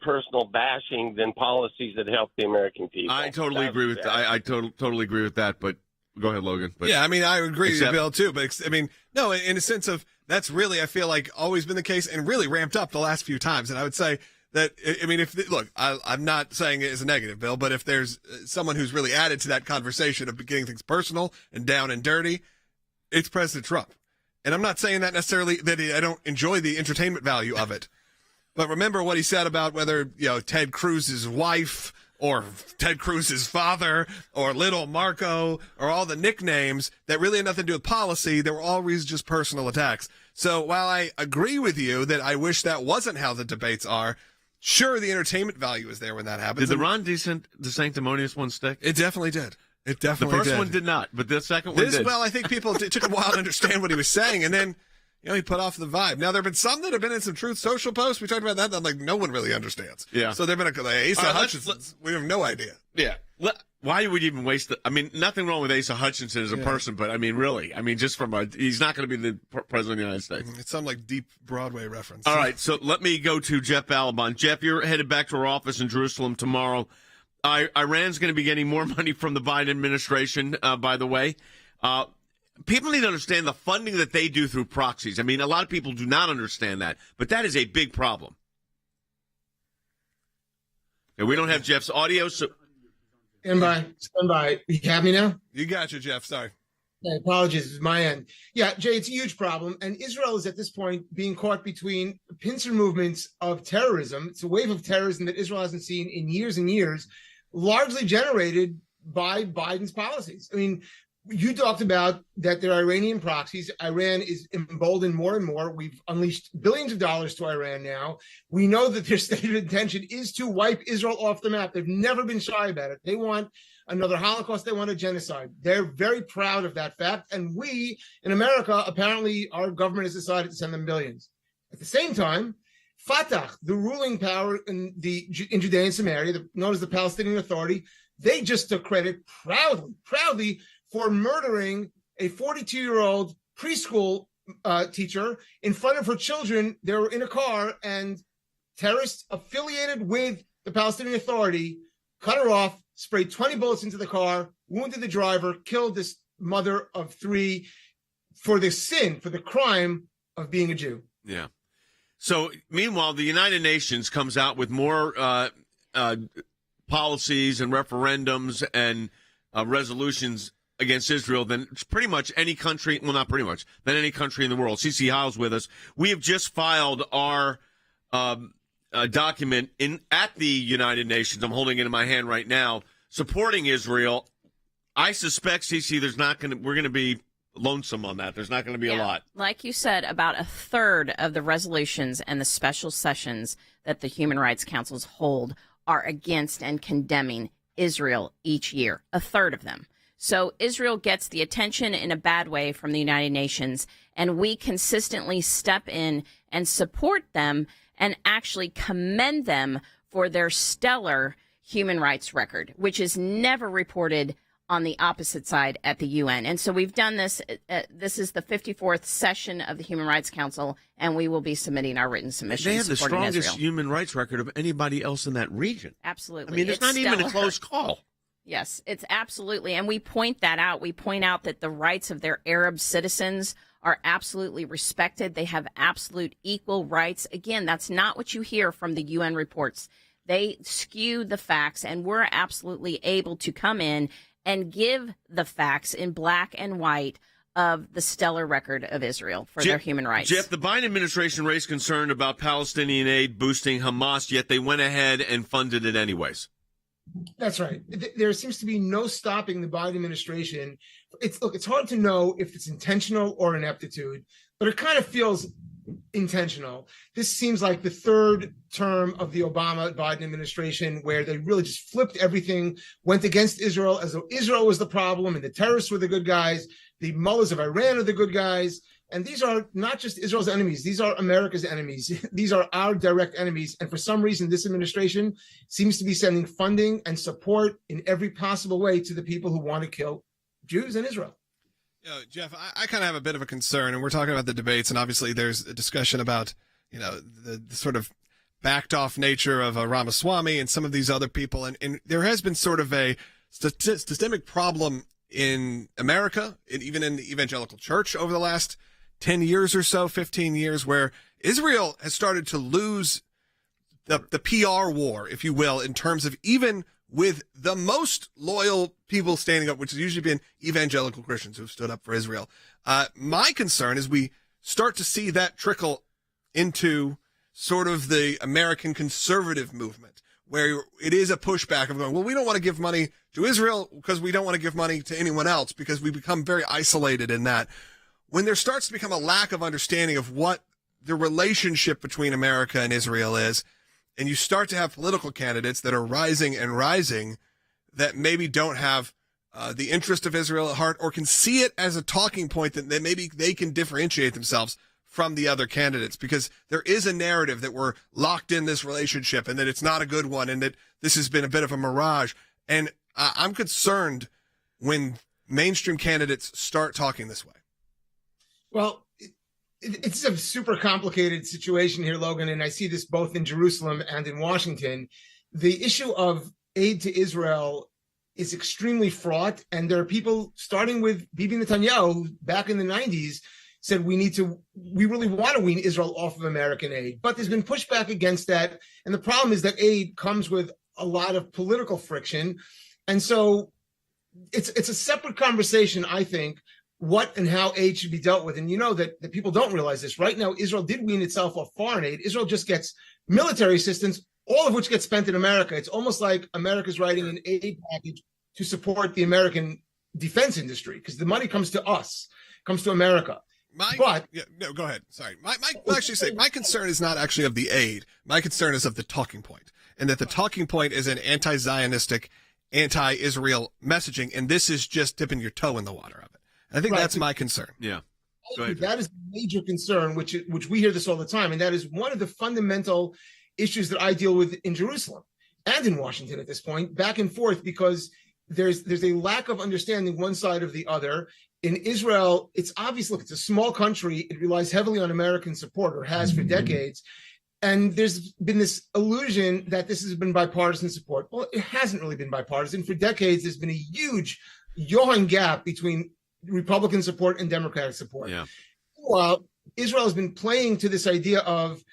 personal bashing than policies that help the American people. I totally agree with that. I totally agree with that. But go ahead, Logan. But, yeah, I mean, I agree with Bill too. But I mean, no, in a sense of that's really, I feel like, always been the case and really ramped up the last few times. And I would say that, I mean, I'm not saying it as a negative, Bill, but if there's someone who's really added to that conversation of getting things personal and down and dirty, it's President Trump. And I'm not saying that necessarily that I don't enjoy the entertainment value of it. But remember what he said about whether, Ted Cruz's wife or Ted Cruz's father or little Marco or all the nicknames that really had nothing to do with policy. They were always just personal attacks. So while I agree with you that I wish that wasn't how the debates are, sure, the entertainment value is there when that happens. Did the Ron DeSanctimonious one stick? It definitely did. It definitely did. The first one did not, but the second one did. Well, I think people, it took a while to understand what he was saying, and then, he put off the vibe. Now, there have been some that have been in some Truth Social posts. We talked about that no one really understands. Yeah. So there have been Asa Hutchinson. We have no idea. Yeah. Why would you even waste nothing wrong with Asa Hutchinson as a person, but really, just he's not going to be the president of the United States. It's some deep Broadway reference. All right, so let me go to Jeff Balman. Jeff, you're headed back to our office in Jerusalem tomorrow. Iran's going to be getting more money from the Biden administration, by the way. People need to understand the funding that they do through proxies. I mean, a lot of people do not understand that, but that is a big problem. And we don't have Jeff's audio, so... Stand by. You have me now? You got you, Jeff. Sorry. Okay, apologies, it's my end. Yeah, Jay, it's a huge problem. And Israel is at this point being caught between pincer movements of terrorism. It's a wave of terrorism that Israel hasn't seen in years and years, largely generated by Biden's policies. I mean, you talked about that there are Iranian proxies. Iran is emboldened more and more. We've unleashed billions of dollars to Iran now. We know that their stated intention is to wipe Israel off the map. They've never been shy about it. They want another Holocaust. They want a genocide. They're very proud of that fact. And we, in America, apparently our government has decided to send them billions. At the same time, Fatah, the ruling power in Judea and Samaria, known as the Palestinian Authority, they just took credit proudly for murdering a 42-year-old preschool teacher in front of her children. They were in a car, and terrorists affiliated with the Palestinian Authority cut her off, sprayed 20 bullets into the car, wounded the driver, killed this mother of three for the crime of being a Jew. Yeah. So, meanwhile, the United Nations comes out with more policies and referendums and resolutions against Israel than pretty much any country, well, not pretty much, than any country in the world. CC Howe's with us. We have just filed our document at the United Nations. I'm holding it in my hand right now, supporting Israel. I suspect, CC, we're going to be lonesome on that. There's not going to be a lot. Like you said, about a third of the resolutions and the special sessions that the Human Rights Councils hold are against and condemning Israel each year. A third of them. So Israel gets the attention in a bad way from the United Nations, and we consistently step in and support them and actually commend them for their stellar human rights record, which is never reported on the opposite side at the UN. And so we've done this. This is the 54th session of the Human Rights Council, and we will be submitting our written submissions. They have the strongest Israel. Human rights record of anybody else in that region. Absolutely. I mean, it's not even a close call. Yes, it's absolutely. And we point that out. We point out that the rights of their Arab citizens are absolutely respected. They have absolute equal rights. Again, that's not what you hear from the UN reports. They skew the facts, and we're absolutely able to come in and give the facts in black and white of the stellar record of Israel for their human rights. Jeff, the Biden administration raised concern about Palestinian aid boosting Hamas, yet they went ahead and funded it anyways. That's right. There seems to be no stopping the Biden administration. It's hard to know if it's intentional or ineptitude, but it kind of feels intentional. This seems like the third term of the Obama-Biden administration where they really just flipped everything, went against Israel as though Israel was the problem and the terrorists were the good guys. The mullahs of Iran are the good guys. And these are not just Israel's enemies. These are America's enemies. These are our direct enemies. And for some reason, this administration seems to be sending funding and support in every possible way to the people who want to kill Jews in Israel. Jeff, I kind of have a bit of a concern, and we're talking about the debates, and obviously there's a discussion about, the sort of backed off nature of Ramaswamy and some of these other people. And there has been sort of a systemic problem in America, and even in the evangelical church over the last 10 years or so, 15 years, where Israel has started to lose the PR war, if you will, in terms of even with the most loyal people standing up, which has usually been evangelical Christians who've stood up for Israel. My concern is we start to see that trickle into sort of the American conservative movement, where it is a pushback of going, well, we don't want to give money to Israel because we don't want to give money to anyone else, because we become very isolated in that. When there starts to become a lack of understanding of what the relationship between America and Israel is, and you start to have political candidates that are rising and rising that maybe don't have the interest of Israel at heart, or can see it as a talking point that maybe they can differentiate themselves from the other candidates, because there is a narrative that we're locked in this relationship and that it's not a good one and that this has been a bit of a mirage. And I'm concerned when mainstream candidates start talking this way. Well, it's a super complicated situation here, Logan, and I see this both in Jerusalem and in Washington. The issue of aid to Israel is extremely fraught. And there are people, starting with Bibi Netanyahu, who back in the 90s said we really want to wean Israel off of American aid. But there's been pushback against that. And the problem is that aid comes with a lot of political friction. And so it's a separate conversation, I think, what and how aid should be dealt with. And you know that people don't realize this. Right now, Israel did wean itself off foreign aid. Israel just gets military assistance, all of which gets spent in America. It's almost like America's writing an aid package to support the American defense industry because the money comes to us, comes to America. No, go ahead. Sorry. My concern is not actually of the aid. My concern is of the talking point, and that the talking point is an anti-Zionistic, anti-Israel messaging, and this is just dipping your toe in the water of it. I think that's my concern. Yeah. Go ahead. That is a major concern, which we hear this all the time, and that is one of the fundamental issues that I deal with in Jerusalem and in Washington at this point, back and forth, because there's a lack of understanding one side of the other. In Israel, it's obvious, look, it's a small country. It relies heavily on American support, or has for decades. And there's been this illusion that this has been bipartisan support. Well, it hasn't really been bipartisan. For decades, there's been a huge yawning gap between Republican support and Democratic support. Yeah. While Israel has been playing to this idea of,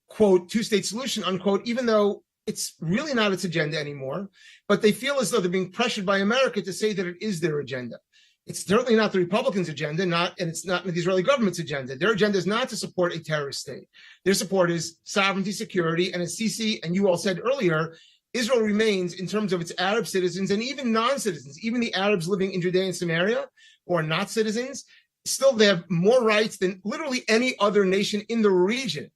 quote, two-state solution, unquote, even though it's really not its agenda anymore, but they feel as though they're being pressured by America to say that it is their agenda. It's certainly not the Republicans' agenda, and it's not the Israeli government's agenda. Their agenda is not to support a terrorist state. Their support is sovereignty, security, and as Sisi and you all said earlier, Israel remains, in terms of its Arab citizens and even non-citizens, even the Arabs living in Judea and Samaria who are not citizens, still they have more rights than literally any other nation in the region.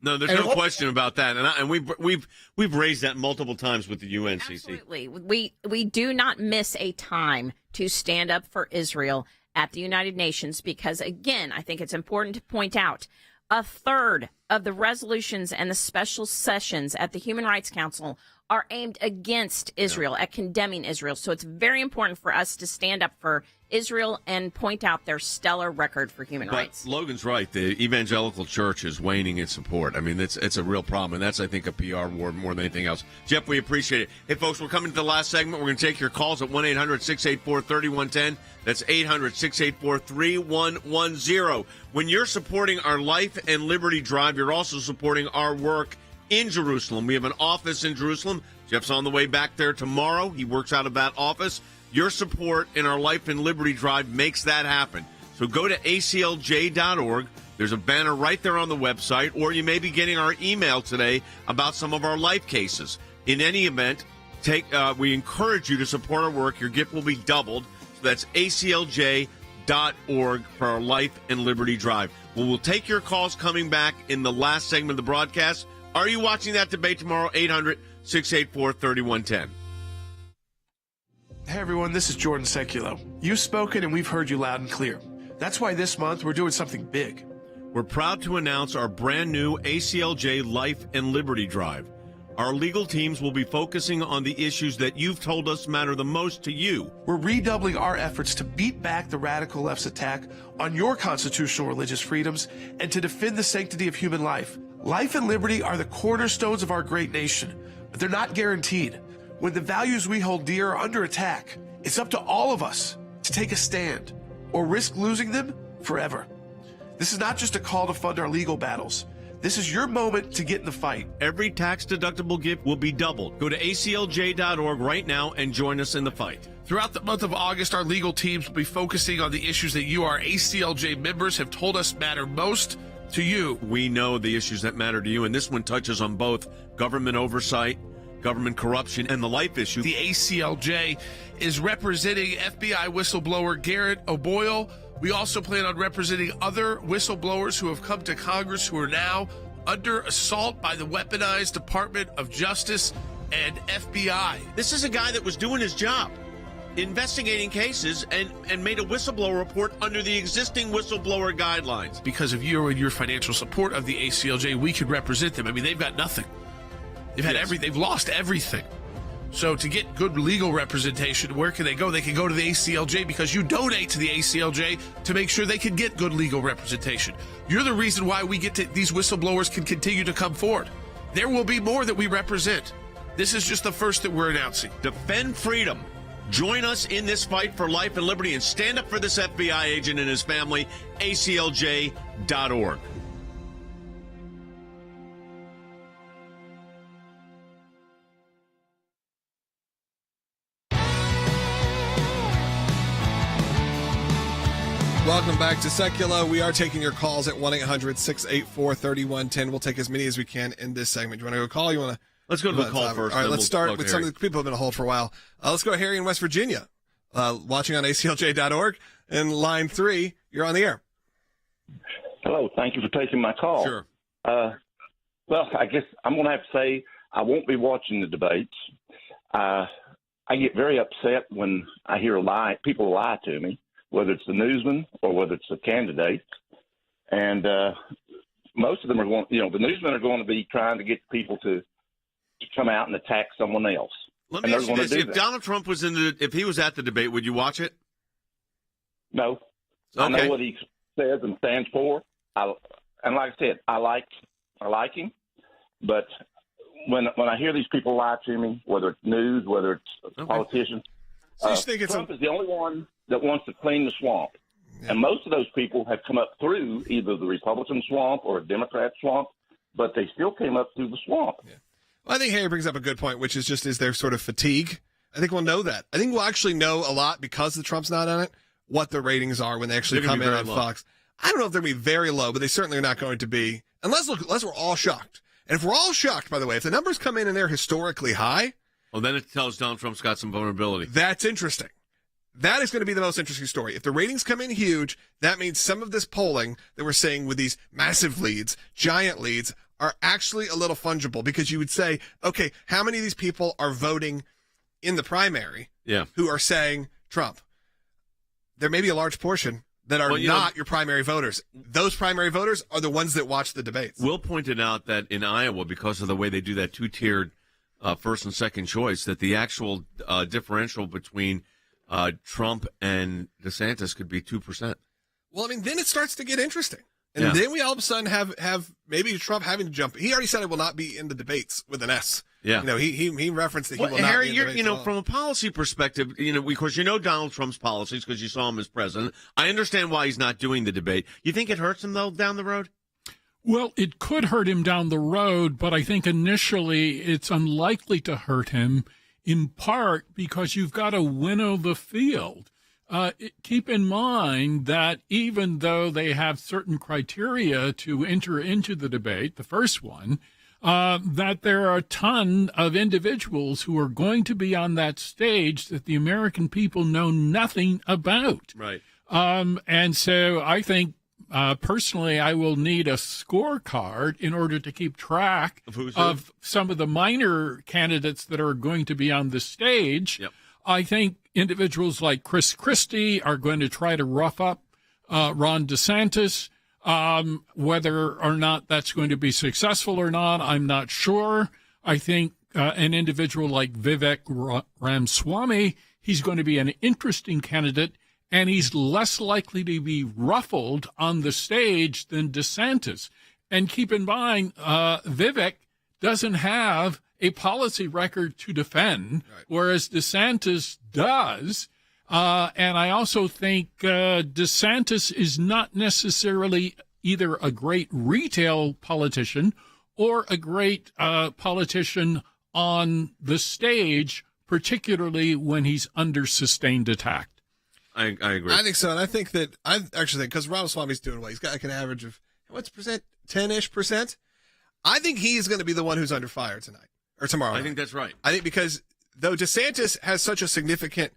No, there's no question about that, and we've raised that multiple times with the UNCC. Absolutely, we do not miss a time to stand up for Israel at the United Nations because, again, I think it's important to point out a third of the resolutions and the special sessions at the Human Rights Council are aimed against Israel, at condemning Israel. So it's very important for us to stand up for Israel and point out their stellar record for human rights. Logan's right. The evangelical church is waning in support. I mean, it's a real problem, and that's, I think, a PR war more than anything else. Jeff, we appreciate it. Hey, folks, we're coming to the last segment. We're going to take your calls at 1-800-684-3110. That's 800-684-3110. When you're supporting our Life and Liberty Drive, you're also supporting our work in Jerusalem. We have an office in Jerusalem. Jeff's on the way back there tomorrow. He works out of that office. Your support in our Life and Liberty Drive makes that happen. So go to aclj.org. There's a banner right there on the website, or you may be getting our email today about some of our life cases. In any event, we encourage you to support our work. Your gift will be doubled. So that's aclj.org for our Life and Liberty Drive. Well, we'll take your calls coming back in the last segment of the broadcast. Are you watching that debate tomorrow? 800-684-3110. Hey everyone, this is Jordan Sekulow. You've spoken and we've heard you loud and clear. That's why this month we're doing something big. We're proud to announce our brand new ACLJ Life and Liberty Drive. Our legal teams will be focusing on the issues that you've told us matter the most to you. We're redoubling our efforts to beat back the radical left's attack on your constitutional religious freedoms and to defend the sanctity of human life. Life and liberty are the cornerstones of our great nation, but they're not guaranteed. When the values we hold dear are under attack, it's up to all of us to take a stand or risk losing them forever. This is not just a call to fund our legal battles. This is your moment to get in the fight. Every tax-deductible gift will be doubled. Go to aclj.org right now and join us in the fight. Throughout the month of August, our legal teams will be focusing on the issues that you, our ACLJ members, have told us matter most to you. We know the issues that matter to you, and this one touches on both government oversight, government corruption, and the life issue. The ACLJ is representing FBI whistleblower Garrett O'Boyle. We also plan on representing other whistleblowers who have come to Congress who are now under assault by the weaponized Department of Justice and FBI. This is a guy that was doing his job, investigating cases, and made a whistleblower report under the existing whistleblower guidelines. Because of you and your financial support of the ACLJ, we could represent them. I mean, they've got nothing. They've had everything. They've lost everything. So to get good legal representation, where can they go? They can go to the ACLJ because you donate to the ACLJ to make sure they can get good legal representation. You're the reason why these whistleblowers can continue to come forward. There will be more that we represent. This is just the first that we're announcing. Defend freedom. Join us in this fight for life and liberty and stand up for this FBI agent and his family, aclj.org. Welcome back to Sekulow. We are taking your calls at 1-800-684-3110. We'll take as many as we can in this segment. Do you want to go call? You want to? Let's go to the call first. All right, let's start talk with to some Harry. of the people who have been on hold for a while. Let's go to Harry in West Virginia, watching on aclj.org. And line 3, you're on the air. Hello, thank you for taking my call. Sure. Well, I guess I'm going to have to say I won't be watching the debates. I get very upset when I hear people lie to me, whether it's the newsman or whether it's the candidate. And most of them are going, the newsmen are going to be trying to get people to come out and attack someone else. Let me ask you this. If Donald Trump was if he was at the debate, would you watch it? No. Okay. I know what he says and stands for. And like I said, I like him. But when I hear these people lie to me, whether it's news, whether it's politicians, So you think Trump is the only one that wants to clean the swamp. Yeah. And most of those people have come up through either the Republican swamp or a Democrat swamp, but they still came up through the swamp. Yeah. Well, I think Harry brings up a good point, which is is there sort of fatigue? I think we'll know that. I think we'll actually know a lot because the Trump's not on it, what the ratings are when they actually come in on Fox. I don't know if they're going to be very low, but they certainly are not going to be, unless we're all shocked. And if we're all shocked, by the way, if the numbers come in and they're historically high. Well, then it tells Donald Trump's got some vulnerability. That's interesting. That is going to be the most interesting story. If the ratings come in huge, that means some of this polling that we're seeing with these massive leads, giant leads, are actually a little fungible, because you would say, okay, how many of these people are voting in the primary who are saying Trump? There may be a large portion that are not your primary voters. Those primary voters are the ones that watch the debates. Will pointed out that in Iowa, because of the way they do that two-tiered first and second choice, that the actual differential between Trump and DeSantis could be 2%. Well, I mean, then it starts to get interesting. And then we all of a sudden have maybe Trump having to jump. He already said it will not be in the debates with an S. Yeah. He referenced that he will not Harry, be in the debates. from a policy perspective, of course, Donald Trump's policies because you saw him as president. I understand why he's not doing the debate. You think it hurts him, though, down the road? Well, it could hurt him down the road, but I think initially it's unlikely to hurt him, in part because you've got to winnow the field. Keep in mind that even though they have certain criteria to enter into the debate, the first one, that there are a ton of individuals who are going to be on that stage that the American people know nothing about. Right. And so I think, personally, I will need a scorecard in order to keep track of some of the minor candidates that are going to be on the stage. Yep. I think individuals like Chris Christie are going to try to rough up Ron DeSantis. Whether or not that's going to be successful or not, I'm not sure. I think an individual like Vivek Ramaswamy, he's going to be an interesting candidate, and he's less likely to be ruffled on the stage than DeSantis. And keep in mind, Vivek doesn't have a policy record to defend, whereas DeSantis does. And I also think DeSantis is not necessarily either a great retail politician or a great politician on the stage, particularly when he's under sustained attack. I agree. I think so, and I actually think because Ramaswamy's doing well, he's got like an average of what's percent, 10-ish%. I think he's going to be the one who's under fire tonight or tomorrow. I think that's right. I think because though DeSantis has such a significant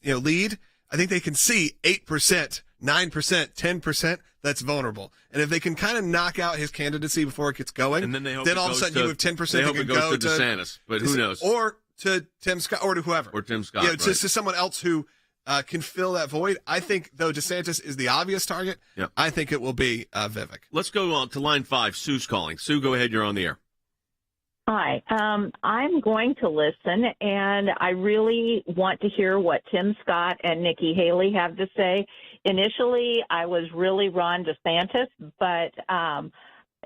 lead, I think they can see 8%, 9%, 10%. That's vulnerable, and if they can kind of knock out his candidacy before it gets going, and then all of a sudden you have 10%. They hope that it could goes go to DeSantis, but who knows? Or to Tim Scott, or to whoever, or Tim Scott. Yeah, just to someone else who can fill that void. I think though DeSantis is the obvious target. Yep. I think it will be Vivek. Let's go on to line 5. Sue's calling. Sue, go ahead. You're on the air. Hi. I'm going to listen, and I really want to hear what Tim Scott and Nikki Haley have to say. Initially, I was really Ron DeSantis, but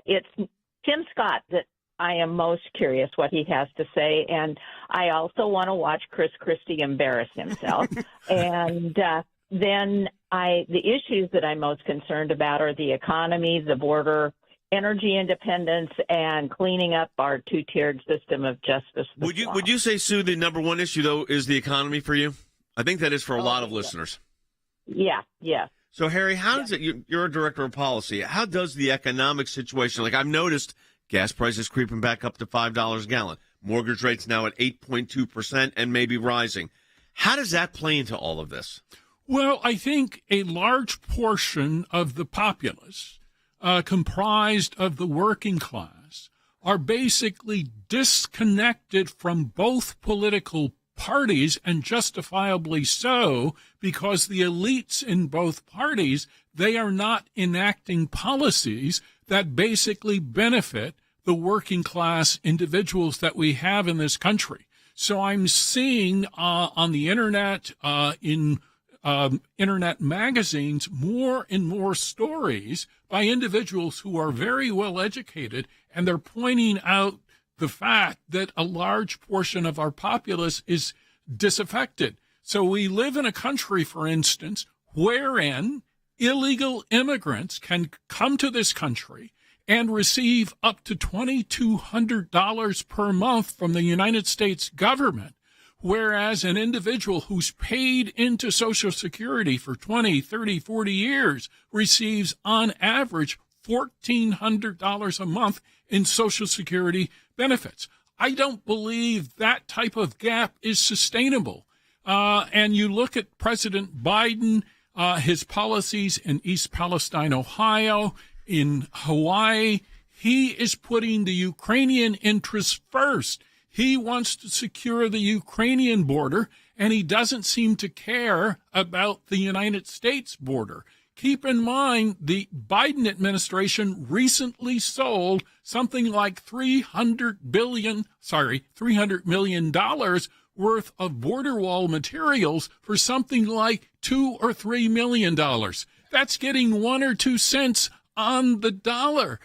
it's Tim Scott that I am most curious what he has to say. And I also want to watch Chris Christie embarrass himself. And then the issues that I'm most concerned about are the economy, the border, energy independence, and cleaning up our two-tiered system of justice. Would you say, Sue, the number one issue, though, is the economy for you? I think that is for a lot of listeners. Yeah. So, Harry, how does it, you're a director of policy, how does the economic situation, like I've noticed gas prices creeping back up to $5 a gallon, mortgage rates now at 8.2% and maybe rising. How does that play into all of this? Well, I think a large portion of the populace, comprised of the working class, are basically disconnected from both political parties, and justifiably so, because the elites in both parties, they are not enacting policies that basically benefit the working class individuals that we have in this country. So I'm seeing on the internet, in internet magazines, more and more stories by individuals who are very well educated, and they're pointing out the fact that a large portion of our populace is disaffected. So we live in a country, for instance, wherein illegal immigrants can come to this country and receive up to $2,200 per month from the United States government, whereas an individual who's paid into Social Security for 20, 30, 40 years receives on average $1,400 a month in Social Security benefits. I don't believe that type of gap is sustainable. And you look at President Biden, his policies in East Palestine, Ohio, in Hawaii, he is putting the Ukrainian interests first. He wants to secure the Ukrainian border, and he doesn't seem to care about the United States border. Keep in mind, the Biden administration recently sold something like $300 million worth of border wall materials for something like $2 or $3 million. That's getting 1 or 2 cents on the dollar.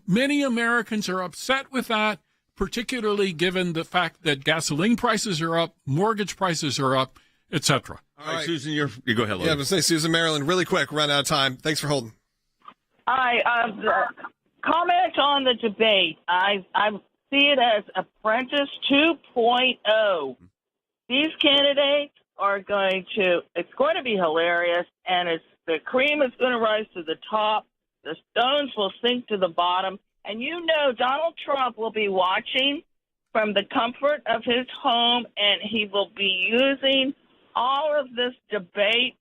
Many Americans are upset with that, particularly given the fact that gasoline prices are up, mortgage prices are up, etc. All right, Susan, you go ahead. Yeah, I was going to say, Susan, Maryland, really quick, run out of time. Thanks for holding. Hi, comment on the debate. I see it as Apprentice 2.0. These candidates are it's going to be hilarious, and the cream is going to rise to the top. The stones will sink to the bottom. And Donald Trump will be watching from the comfort of his home, and he will be using all of this debate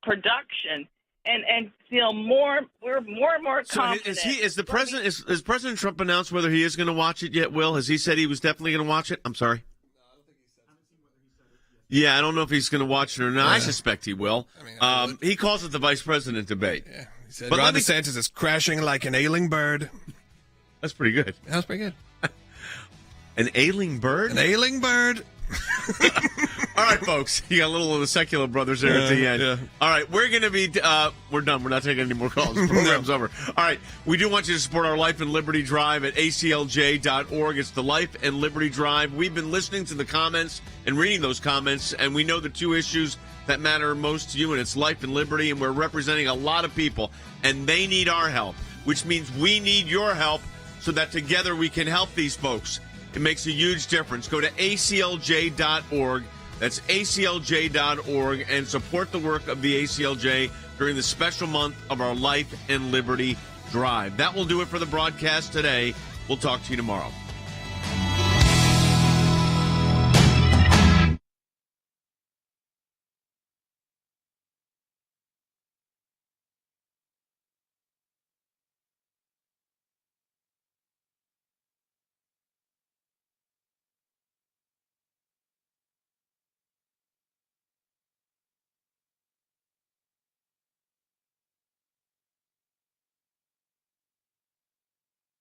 production and feel we're more and more confident. Is President Trump announced whether he is going to watch it yet, Will? Has he said he was definitely going to watch it? I'm sorry. No, I don't think he said. Yeah, I don't know if he's going to watch it or not. Yeah. I suspect he will. He calls it the vice president debate. Yeah. He said Ron DeSantis is crashing like an ailing bird. That's pretty good. That's pretty good. An ailing bird? An ailing bird. All right, folks. You got a little of the Sekulow brothers there at the end. Yeah. All right, we're going to be we're done. We're not taking any more calls. The program's over. All right, we do want you to support our Life and Liberty Drive at aclj.org. It's the Life and Liberty Drive. We've been listening to the comments and reading those comments, and we know the two issues that matter most to you, and it's life and liberty, and we're representing a lot of people, and they need our help, which means we need your help so that together we can help these folks. It makes a huge difference. Go to aclj.org. That's aclj.org, and support the work of the ACLJ during the special month of our Life and Liberty Drive. That will do it for the broadcast today. We'll talk to you tomorrow.